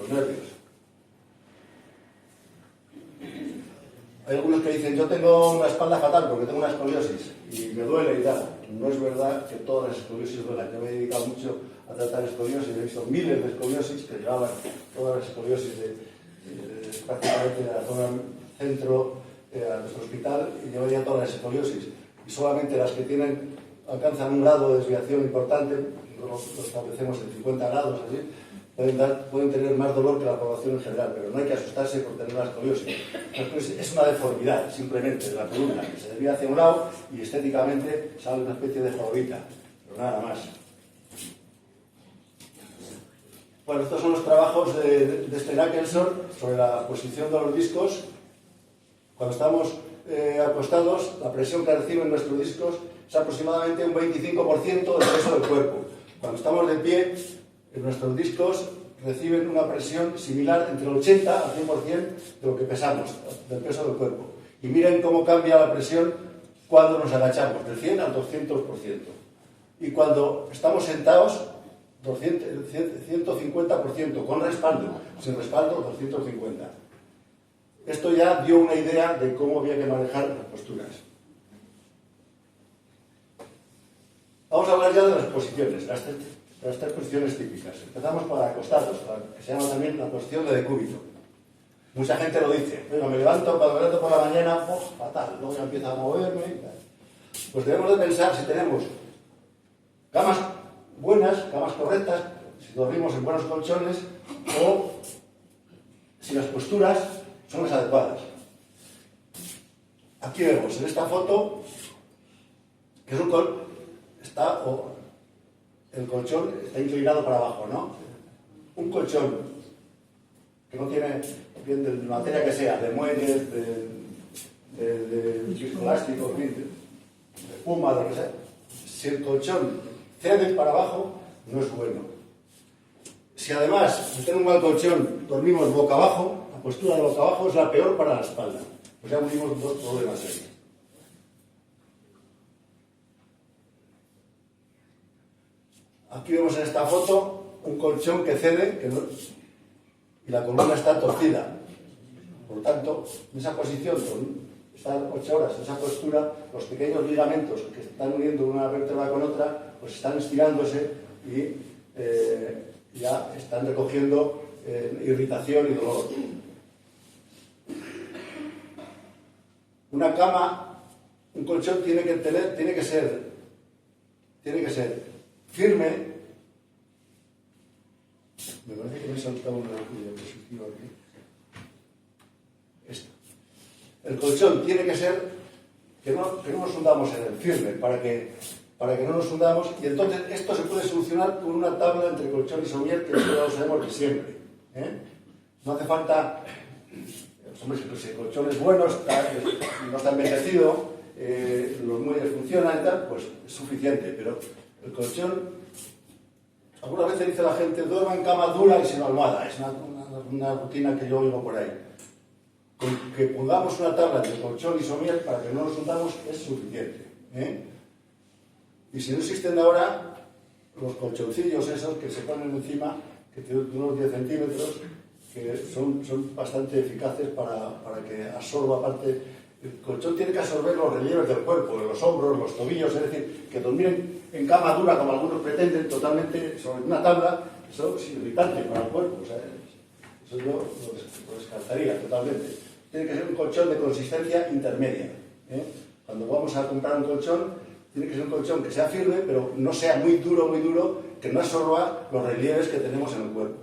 los nervios. Hay algunos que dicen, yo tengo una espalda fatal porque tengo una escoliosis y me duele y tal. No es verdad que todas las escoliosis duelan. Yo me he dedicado mucho a tratar escoliosis, he visto miles de escoliosis que llevaban todas las escoliosis prácticamente de la zona centro a nuestro hospital y yo veía todas las escoliosis. Y solamente las que alcanzan un grado de desviación importante, lo establecemos en 50 grados, así, pueden tener más dolor que la población en general, pero no hay que asustarse por tener una escoliosis. Es una deformidad, simplemente, de la columna, que se desvía hacia un lado y estéticamente sale una especie de jorobita, pero nada más. Bueno, estos son los trabajos de Sten Ackelsson sobre la posición de los discos cuando estamos acostados, la presión que reciben nuestros discos es aproximadamente un 25% del peso del cuerpo. Cuando estamos de pie, nuestros discos reciben una presión similar entre el 80 al 100% de lo que pesamos, del peso del cuerpo. Y miren cómo cambia la presión cuando nos agachamos, del 100 al 200%. Y cuando estamos sentados, 150%, con respaldo. Sin respaldo, 250%. Esto ya dio una idea de cómo había que manejar las posturas. Vamos a hablar ya de las posiciones, las tres posiciones típicas. Empezamos por acostados, que se llama también la posición de decúbito. Mucha gente lo dice, bueno, cuando me levanto por la mañana, fatal, luego ya empiezo a moverme. Pues debemos de pensar si tenemos camas buenas, camas correctas, si dormimos en buenos colchones o si las posturas son las adecuadas. Aquí vemos en esta foto que es el colchón está inclinado para abajo, ¿no? Un colchón que no tiene, bien de materia que sea, de muelles, de viscoelástico, de espuma, de lo que sea. Si el colchón cede para abajo, no es bueno. Si además, de tener un mal colchón, dormimos boca abajo, la postura de boca abajo es la peor para la espalda. Pues ya unimos dos problemas ahí. Aquí vemos en esta foto un colchón que cede y la columna está torcida. Por lo tanto, en esa posición, estar 8 horas en esa postura, los pequeños ligamentos que están uniendo una vértebra con otra, pues están estirándose y ya están recogiendo irritación y dolor. Una cama, un colchón tiene que ser firme. Me parece que me he saltado una diapositiva aquí. Esta. El colchón tiene que ser que no nos hundamos en él, firme, para que no nos hundamos, y entonces esto se puede solucionar con una tabla entre colchón y somier, que eso ya lo sabemos de siempre. No hace falta, hombre, si el colchón es bueno, no está envejecido, los muelles funcionan y tal, pues es suficiente, pero el colchón, algunas veces dice la gente, duerma en cama dura y sin almohada, es una rutina que yo oigo por ahí. Con que pongamos una tabla entre colchón y somier para que no nos hundamos es suficiente. Y si no existen ahora los colchoncillos esos que se ponen encima, que tienen unos 10 centímetros, que son bastante eficaces para que absorba parte. El colchón tiene que absorber los relieves del cuerpo, los hombros, los tobillos, es decir, que dormir en cama dura, como algunos pretenden, totalmente sobre una tabla, eso es irritante para el cuerpo. O sea, eso yo lo descartaría totalmente. Tiene que ser un colchón de consistencia intermedia. Cuando vamos a comprar un colchón, tiene que ser un colchón que sea firme, pero no sea muy duro, que no absorba los relieves que tenemos en el cuerpo.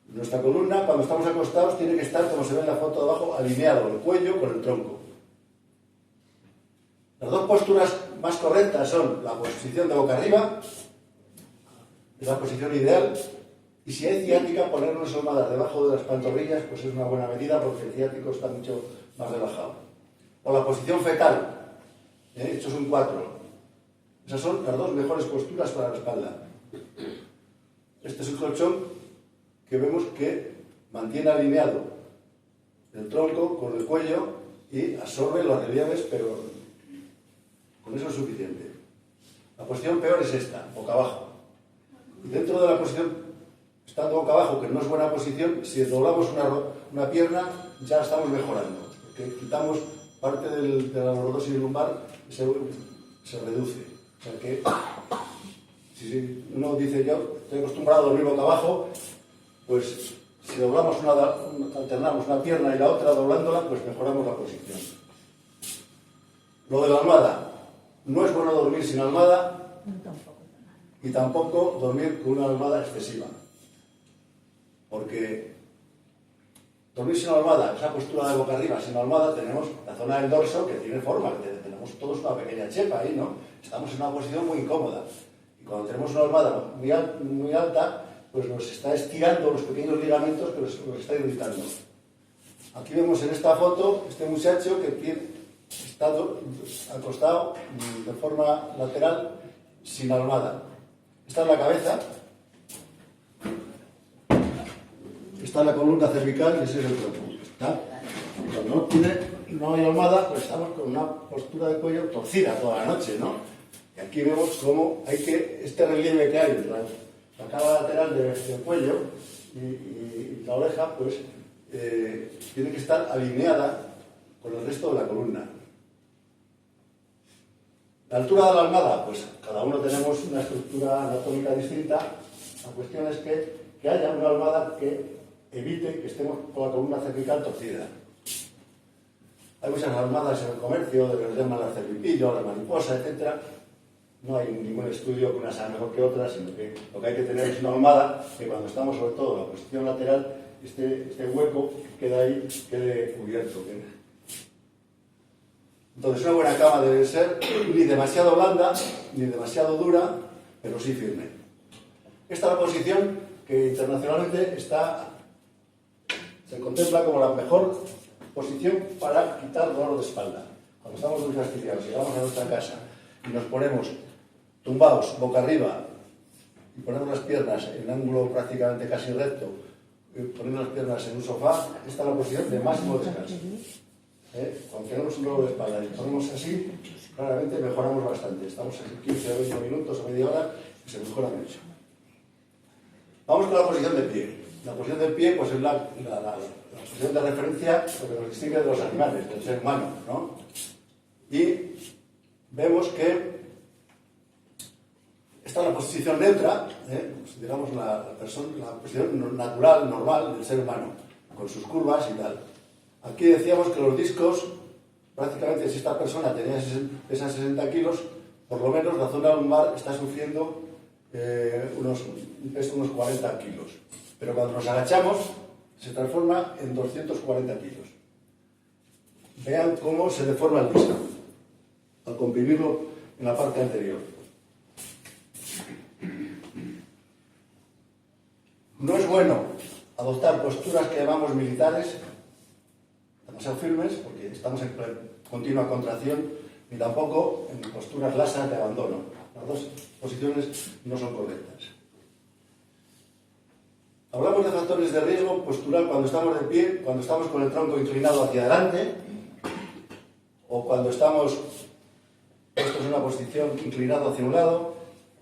Nuestra columna, cuando estamos acostados, tiene que estar, como se ve en la foto de abajo, alineado el cuello con el tronco. Las dos posturas más correctas son la posición de boca arriba, es la posición ideal, y si hay ciática, poner unas almohadas debajo de las pantorrillas, pues es una buena medida porque el ciático está mucho más relajado. O la posición fetal, esto es un 4. Esas son las dos mejores posturas para la espalda. Este es el colchón que vemos que mantiene alineado el tronco con el cuello y absorbe los relieves, pero con eso es suficiente. La posición peor es esta, boca abajo. Y dentro de la posición, estando boca abajo, que no es buena posición, si doblamos una pierna, ya estamos mejorando, porque quitamos parte de la lordosis lumbar y se reduce. O sea que, si uno dice yo estoy acostumbrado a dormir boca abajo, pues si alternamos una pierna y la otra doblándola, pues mejoramos la posición. Lo de la almohada. No es bueno dormir sin almohada y tampoco dormir con una almohada excesiva. Porque dormir sin almohada, esa postura de boca arriba sin almohada, tenemos la zona del dorso que tiene forma, que tenemos todos una pequeña chepa ahí, ¿no? Estamos en una posición muy incómoda. Y cuando tenemos una almohada muy alta, pues nos está estirando los pequeños ligamentos que nos está irritando. Aquí vemos en esta foto este muchacho que está acostado de forma lateral sin almohada. Esta es la cabeza, está la columna cervical y ese es el cuerpo. ¿Está? Cuando no hay almohada, pues estamos con una postura de cuello torcida toda la noche, ¿no? Y aquí vemos cómo este relieve que hay entre la cara lateral del cuello y la oreja, pues tiene que estar alineada con el resto de la columna. La altura de la almohada, pues cada uno tenemos una estructura anatómica distinta. La cuestión es que haya una almohada que evite que estemos con la columna cervical torcida. Hay muchas almohadas en el comercio, de que les llaman la cervipillo, la mariposa, etc. No hay ningún estudio que una sea mejor que otra, sino que lo que hay que tener es una almohada que cuando estamos sobre todo en la posición lateral, este hueco quede cubierto. Entonces una buena cama debe ser ni demasiado blanda, ni demasiado dura, pero sí firme. Esta es la posición que internacionalmente se contempla como la mejor posición para quitar dolor de espalda. Cuando estamos muy fastidiados, llegamos a nuestra casa y nos ponemos tumbados, boca arriba, y ponemos las piernas en ángulo prácticamente casi recto, ponemos las piernas en un sofá, esta es la posición de máximo descanso. Cuando tenemos un dolor de espalda y ponemos así, claramente mejoramos bastante. Estamos en 15 o 20 minutos o media hora y se mejora mucho. Vamos con la posición de pie. La posición de pie pues, es la posición de referencia, lo que nos distingue de los animales, del ser humano, ¿no? Y vemos que esta es la posición neutra, digamos la posición natural, normal del ser humano, con sus curvas y tal. Aquí decíamos que los discos, prácticamente si esta persona tenía esas 60 kilos, por lo menos la zona lumbar está sufriendo unos 40 kilos. Pero cuando nos agachamos, se transforma en 240 kilos. Vean cómo se deforma el disco al comprimirlo en la parte anterior. No es bueno adoptar posturas que llamamos militares, demasiado firmes, porque estamos en continua contracción, ni tampoco en posturas lasas de abandono. Las dos posiciones no son correctas. Hablamos de factores de riesgo postural cuando estamos de pie, cuando estamos con el tronco inclinado hacia adelante, o cuando estamos puestos en una posición inclinada hacia un lado,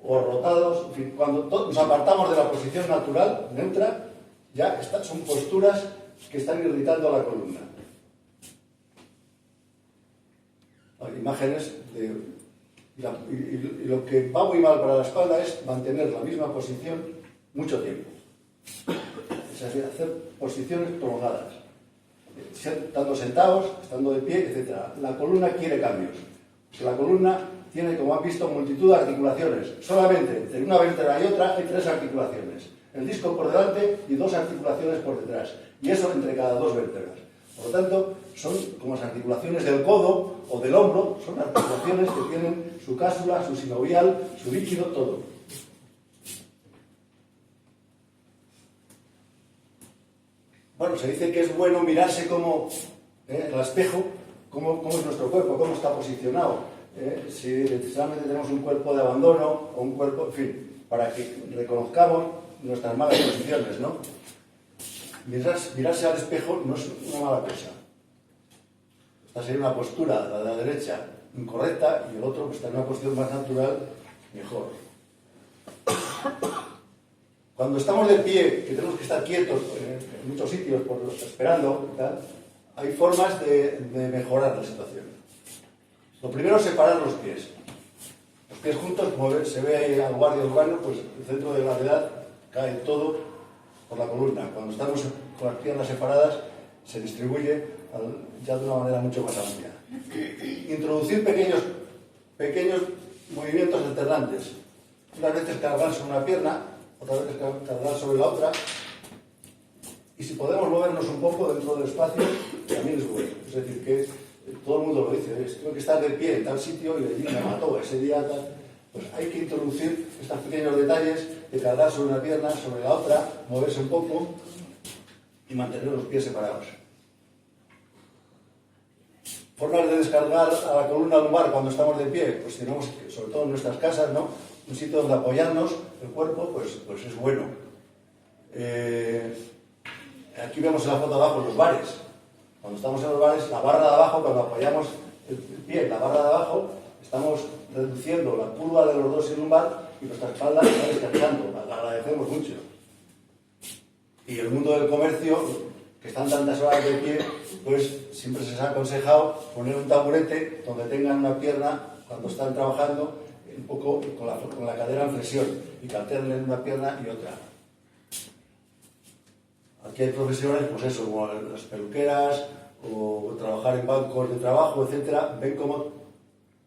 o rotados, en fin, cuando nos apartamos de la posición natural, neutra, ya son posturas que están irritando a la columna. Hay imágenes y lo que va muy mal para la espalda es mantener la misma posición mucho tiempo. Es decir, hacer posiciones prolongadas, estando sentados, estando de pie, etc. La columna quiere cambios. La columna tiene, como han visto, multitud de articulaciones. Solamente entre una vértebra y otra hay 3 articulaciones. El disco por delante y 2 articulaciones por detrás. Y eso entre cada 2 vértebras. Por lo tanto, son como las articulaciones del codo o del hombro, son articulaciones que tienen su cápsula, su sinovial, su líquido, todo. Bueno, se dice que es bueno mirarse como en el espejo, cómo es nuestro cuerpo, cómo está posicionado. Si necesariamente tenemos un cuerpo de abandono o un cuerpo, en fin, para que reconozcamos nuestras malas posiciones, ¿no? Mirarse al espejo no es una mala cosa. Esta sería una postura, la de la derecha, incorrecta, y el otro pues, está en una posición más natural, mejor. Cuando estamos de pie, que tenemos que estar quietos en muchos sitios esperando, tal, hay formas de mejorar la situación. Lo primero es separar los pies. Los pies juntos, como se ve ahí al guardia urbano, pues el centro de gravedad cae todo por la columna. Cuando estamos con las piernas separadas, se distribuye ya de una manera mucho más amplia. Introducir pequeños movimientos alternantes. Unas veces cargar sobre una pierna, otras veces cargar sobre la otra. Y si podemos movernos un poco dentro del espacio, también es bueno. Es decir, que todo el mundo lo dice, tengo que estar de pie en tal sitio y allí me mató ese día tal. Pues hay que introducir estos pequeños detalles de cargar sobre una pierna, sobre la otra, moverse un poco y mantener los pies separados. Formas de descargar a la columna lumbar cuando estamos de pie, pues tenemos, sobre todo en nuestras casas, ¿no?, un sitio donde apoyarnos el cuerpo, pues es bueno. Aquí vemos en la foto de abajo los bares. Cuando estamos en los bares, la barra de abajo, cuando apoyamos el pie en la barra de abajo, estamos reduciendo la curva de los dorsos y lumbar y nuestra espalda está descansando. La agradecemos mucho. Y el mundo del comercio, que están tantas horas de pie, pues siempre se les ha aconsejado poner un taburete donde tengan una pierna cuando están trabajando un poco con la cadera en flexión y que alternen una pierna y otra. Aquí hay profesiones, pues eso, como las peluqueras o trabajar en bancos de trabajo, etcétera, ven como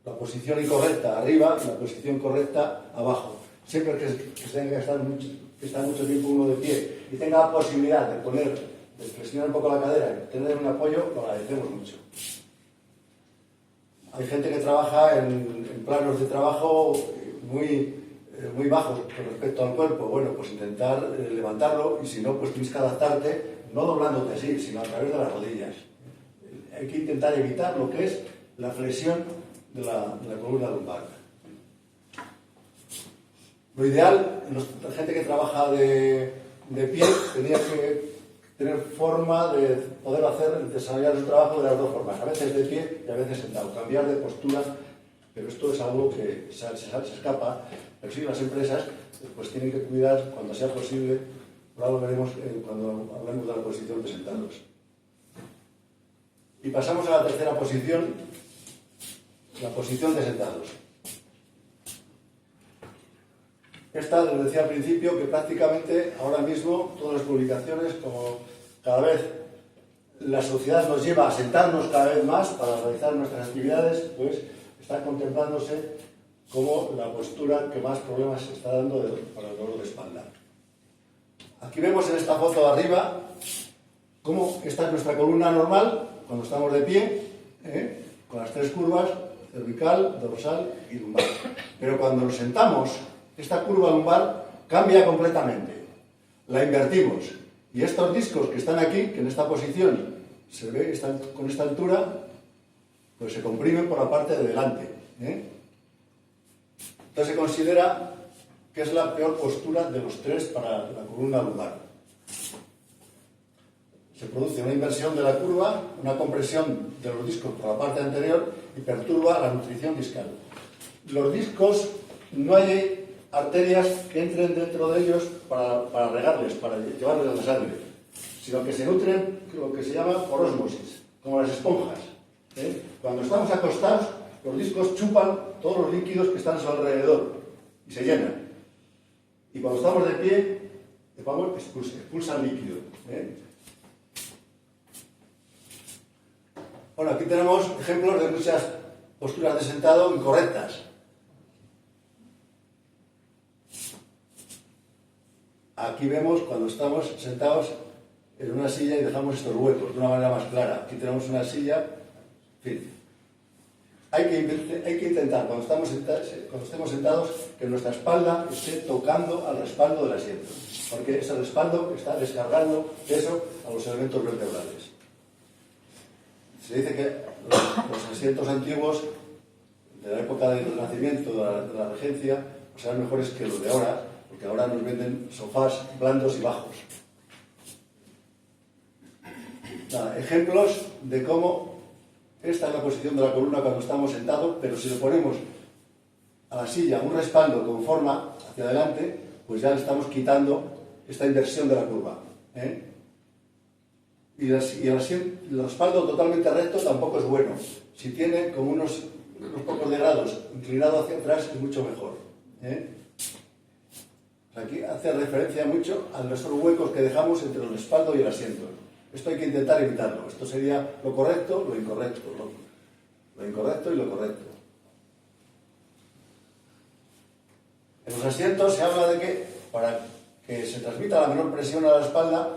la posición incorrecta arriba y la posición correcta abajo. Siempre que tenga que estar mucho tiempo uno de pie y tenga la posibilidad de flexionar un poco la cadera y tener un apoyo, lo agradecemos mucho. Hay gente que trabaja en planos de trabajo muy bajos con respecto al cuerpo. Bueno, pues intentar levantarlo, y si no, pues tienes que adaptarte, no doblándote así, sino a través de las rodillas. Hay que intentar evitar lo que es la flexión de la columna lumbar. Lo ideal, la gente que trabaja de pie, tendría que tener forma de poder desarrollar su trabajo de las dos formas, a veces de pie y a veces sentado, cambiar de postura, pero esto es algo que se escapa. Pero sí, las empresas pues tienen que cuidar cuando sea posible, ahora lo veremos cuando hablemos de la posición de sentados. Y pasamos a la tercera posición, la posición de sentados. Esta, les decía al principio, que prácticamente ahora mismo todas las publicaciones, como cada vez la sociedad nos lleva a sentarnos cada vez más para realizar nuestras actividades, pues está contemplándose como la postura que más problemas está dando para el dolor de espalda. Aquí vemos en esta foto de arriba cómo esta es nuestra columna normal cuando estamos de pie, con las tres curvas, cervical, dorsal y lumbar. Pero cuando nos sentamos, esta curva lumbar cambia completamente. La invertimos. Y estos discos que están aquí, que en esta posición se ve con esta altura, pues se comprimen por la parte de delante. Entonces se considera que es la peor postura de los tres para la columna lumbar. Se produce una inversión de la curva, una compresión de los discos por la parte anterior y perturba la nutrición discal. Los discos, no hay arterias que entren dentro de ellos para regarles, para llevarles la sangre, sino que se nutren lo que se llama por ósmosis, como las esponjas. Cuando estamos acostados, los discos chupan todos los líquidos que están a su alrededor y se llenan. Y cuando estamos de pie, expulsan líquido. Bueno, aquí tenemos ejemplos de muchas posturas de sentado incorrectas. Aquí vemos cuando estamos sentados en una silla y dejamos estos huecos de una manera más clara. Aquí tenemos una silla, en fin. Hay que intentar, cuando estemos sentados, que nuestra espalda esté tocando al respaldo del asiento, porque ese respaldo está descargando peso a los elementos vertebrales. Se dice que los asientos antiguos, de la época del Renacimiento, de la Regencia, pues eran mejores que los de ahora, porque ahora nos venden sofás blandos y bajos. Ejemplos de cómo esta es la posición de la columna cuando estamos sentados, pero si le ponemos a la silla un respaldo con forma hacia adelante, pues ya le estamos quitando esta inversión de la curva. Y el respaldo totalmente recto tampoco es bueno. Si tiene como unos pocos de grados inclinado hacia atrás, es mucho mejor. Aquí hace referencia mucho a nuestros huecos que dejamos entre el respaldo y el asiento. Esto hay que intentar evitarlo. Esto sería lo correcto, lo incorrecto. Lo incorrecto y lo correcto. En los asientos se habla de que para que se transmita la menor presión a la espalda,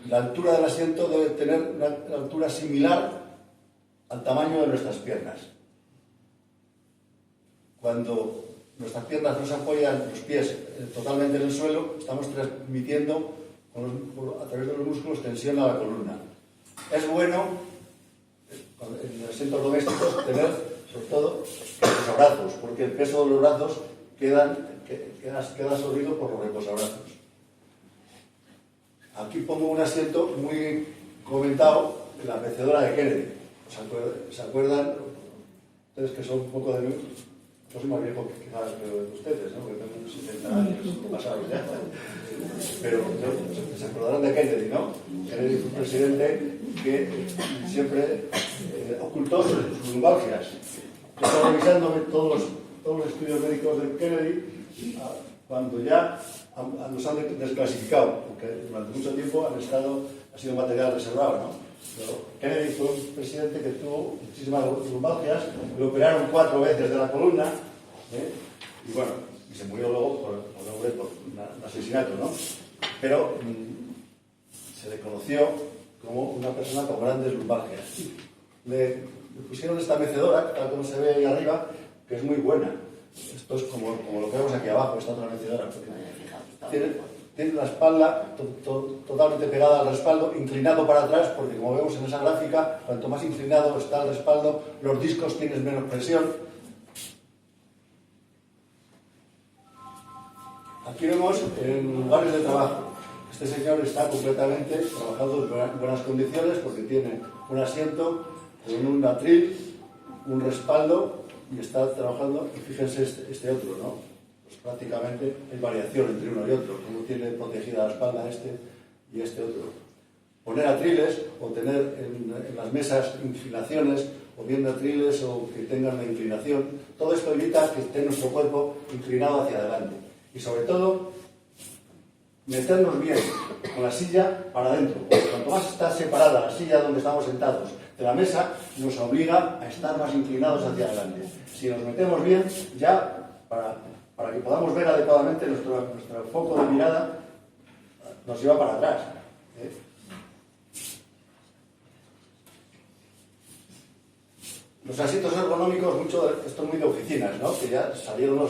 la altura del asiento debe tener una altura similar al tamaño de nuestras piernas. Cuando nuestras piernas no se apoyan, los pies totalmente en el suelo, estamos transmitiendo a través de los músculos tensión a la columna. Es bueno en asientos domésticos, tener sobre todo reposabrazos, porque el peso de los brazos queda absorbido por los reposabrazos. Aquí pongo un asiento muy comentado, la mecedora de Kennedy. ¿Se acuerdan? Ustedes que son un poco de... Yo soy más viejo que ustedes, ¿no? Porque tengo unos 70 años pasados ya. Pero se acordarán de Kennedy, ¿no? Kennedy fue un presidente que siempre ocultó sus lumbalgias. Yo estaba revisando todos los estudios médicos de Kennedy cuando ya los han desclasificado, porque durante mucho tiempo ha sido material reservado, ¿no? Pero Kennedy fue un presidente que tuvo muchísimas lumbalgias, lo operaron 4 veces de la columna, y bueno, y se murió luego por un asesinato, ¿no? Pero se le conoció como una persona con grandes lumbalgias. Le pusieron esta mecedora, tal como se ve ahí arriba, que es muy buena. Esto es como lo que vemos aquí abajo, esta otra mecedora. Tiene la espalda totalmente pegada al respaldo, inclinado para atrás, porque como vemos en esa gráfica, cuanto más inclinado está el respaldo, los discos tienen menos presión. Aquí vemos en lugares de trabajo. Este señor está completamente trabajando en buenas condiciones porque tiene un asiento con un atril, un respaldo y está trabajando. Y fíjense este otro, ¿no? Pues prácticamente hay variación entre uno y otro, como tiene protegida la espalda este y este otro. Poner atriles o tener en las mesas inclinaciones, o bien atriles o que tengan la inclinación, todo esto evita que esté nuestro cuerpo inclinado hacia adelante. Y sobre todo, meternos bien con la silla para adentro. Cuanto más está separada la silla donde estamos sentados de la mesa, nos obliga a estar más inclinados hacia adelante. Si nos metemos bien, ya para que podamos ver adecuadamente nuestro foco de mirada, nos lleva para atrás. Los asientos ergonómicos, esto es muy de oficinas, ¿no? Que ya salieron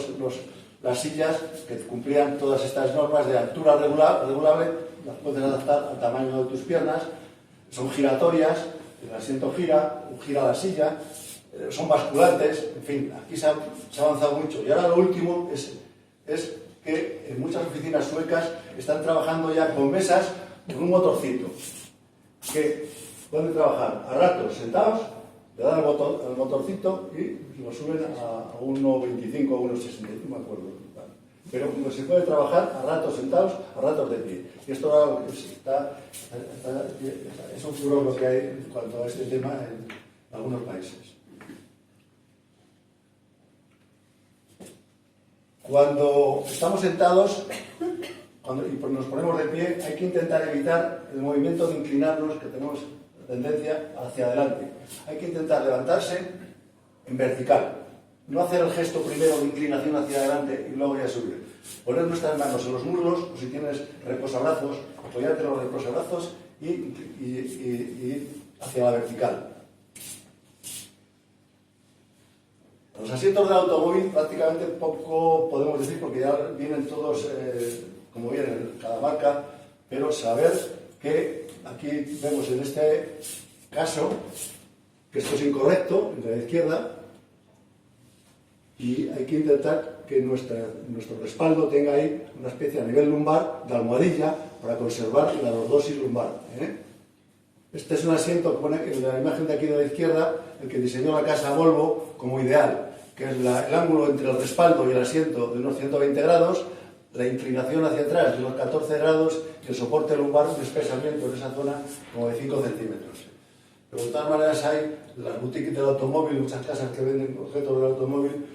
las sillas que cumplían todas estas normas de altura regulable, las puedes adaptar al tamaño de tus piernas, son giratorias, el asiento gira la silla, son basculantes, en fin, aquí se ha avanzado mucho. Y ahora lo último es que en muchas oficinas suecas están trabajando ya con mesas con un motorcito, que pueden trabajar a ratos sentados, le dan el motorcito y lo suben a 1,25 o 1,60, no me acuerdo. Pero se puede trabajar a ratos sentados, a ratos de pie. Y esto ahora es un furor lo que hay en cuanto a este tema en algunos países. Cuando estamos sentados y nos ponemos de pie, hay que intentar evitar el movimiento de inclinarnos, que tenemos tendencia hacia adelante. Hay que intentar levantarse en vertical. No hacer el gesto primero de inclinación hacia adelante y luego ya subir. Poner nuestras manos en los muslos, o si tienes reposabrazos, apoyarte los reposabrazos y hacia la vertical. Los asientos del automóvil prácticamente poco podemos decir porque ya vienen todos como vienen cada marca, pero saber que aquí vemos en este caso que esto es incorrecto, entre la izquierda, y hay que intentar que nuestro respaldo tenga ahí una especie a nivel lumbar de almohadilla para conservar la lordosis lumbar. Este es un asiento que pone en la imagen de aquí de la izquierda, el que diseñó la casa Volvo como ideal, que es el ángulo entre el respaldo y el asiento de unos 120 grados, la inclinación hacia atrás de unos 14 grados y el soporte lumbar, un espesamiento en esa zona como de 5 centímetros. Pero de todas maneras hay las boutiques del automóvil, muchas casas que venden objetos del automóvil,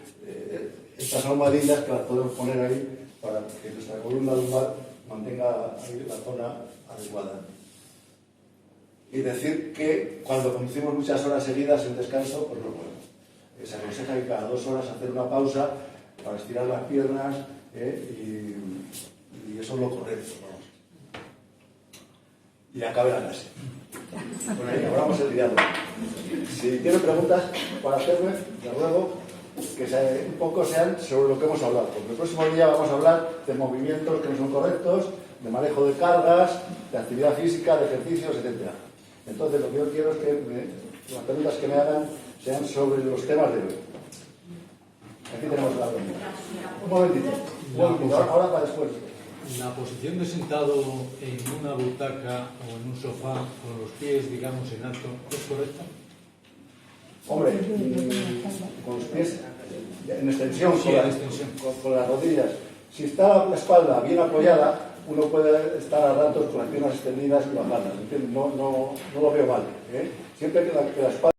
estas almohadillas que las podemos poner ahí para que nuestra columna lumbar mantenga ahí la zona adecuada. Y decir que cuando conducimos muchas horas seguidas en descanso, pues no podemos. Se aconseja que cada 2 horas hacer una pausa para estirar las piernas y eso es lo correcto, vamos. Y acabe la clase. Bueno, ahí acabamos el diálogo. Si tienen preguntas para hacerme, de ruego que un poco sean sobre lo que hemos hablado. Porque el próximo día vamos a hablar de movimientos que no son correctos, de manejo de cargas, de actividad física, de ejercicios, etc. Entonces, lo que yo quiero es que las preguntas que me hagan sean sobre los temas de hoy. Aquí tenemos la pregunta. Un momentito, ahora para después. La posición de sentado en una butaca o en un sofá con los pies, digamos, en alto, ¿es correcta? Hombre, con los pies en extensión, Sí, en extensión. con las rodillas. Si está la espalda bien apoyada, uno puede estar a ratos con las piernas extendidas y bajarlas. No lo veo mal. Siempre que la espalda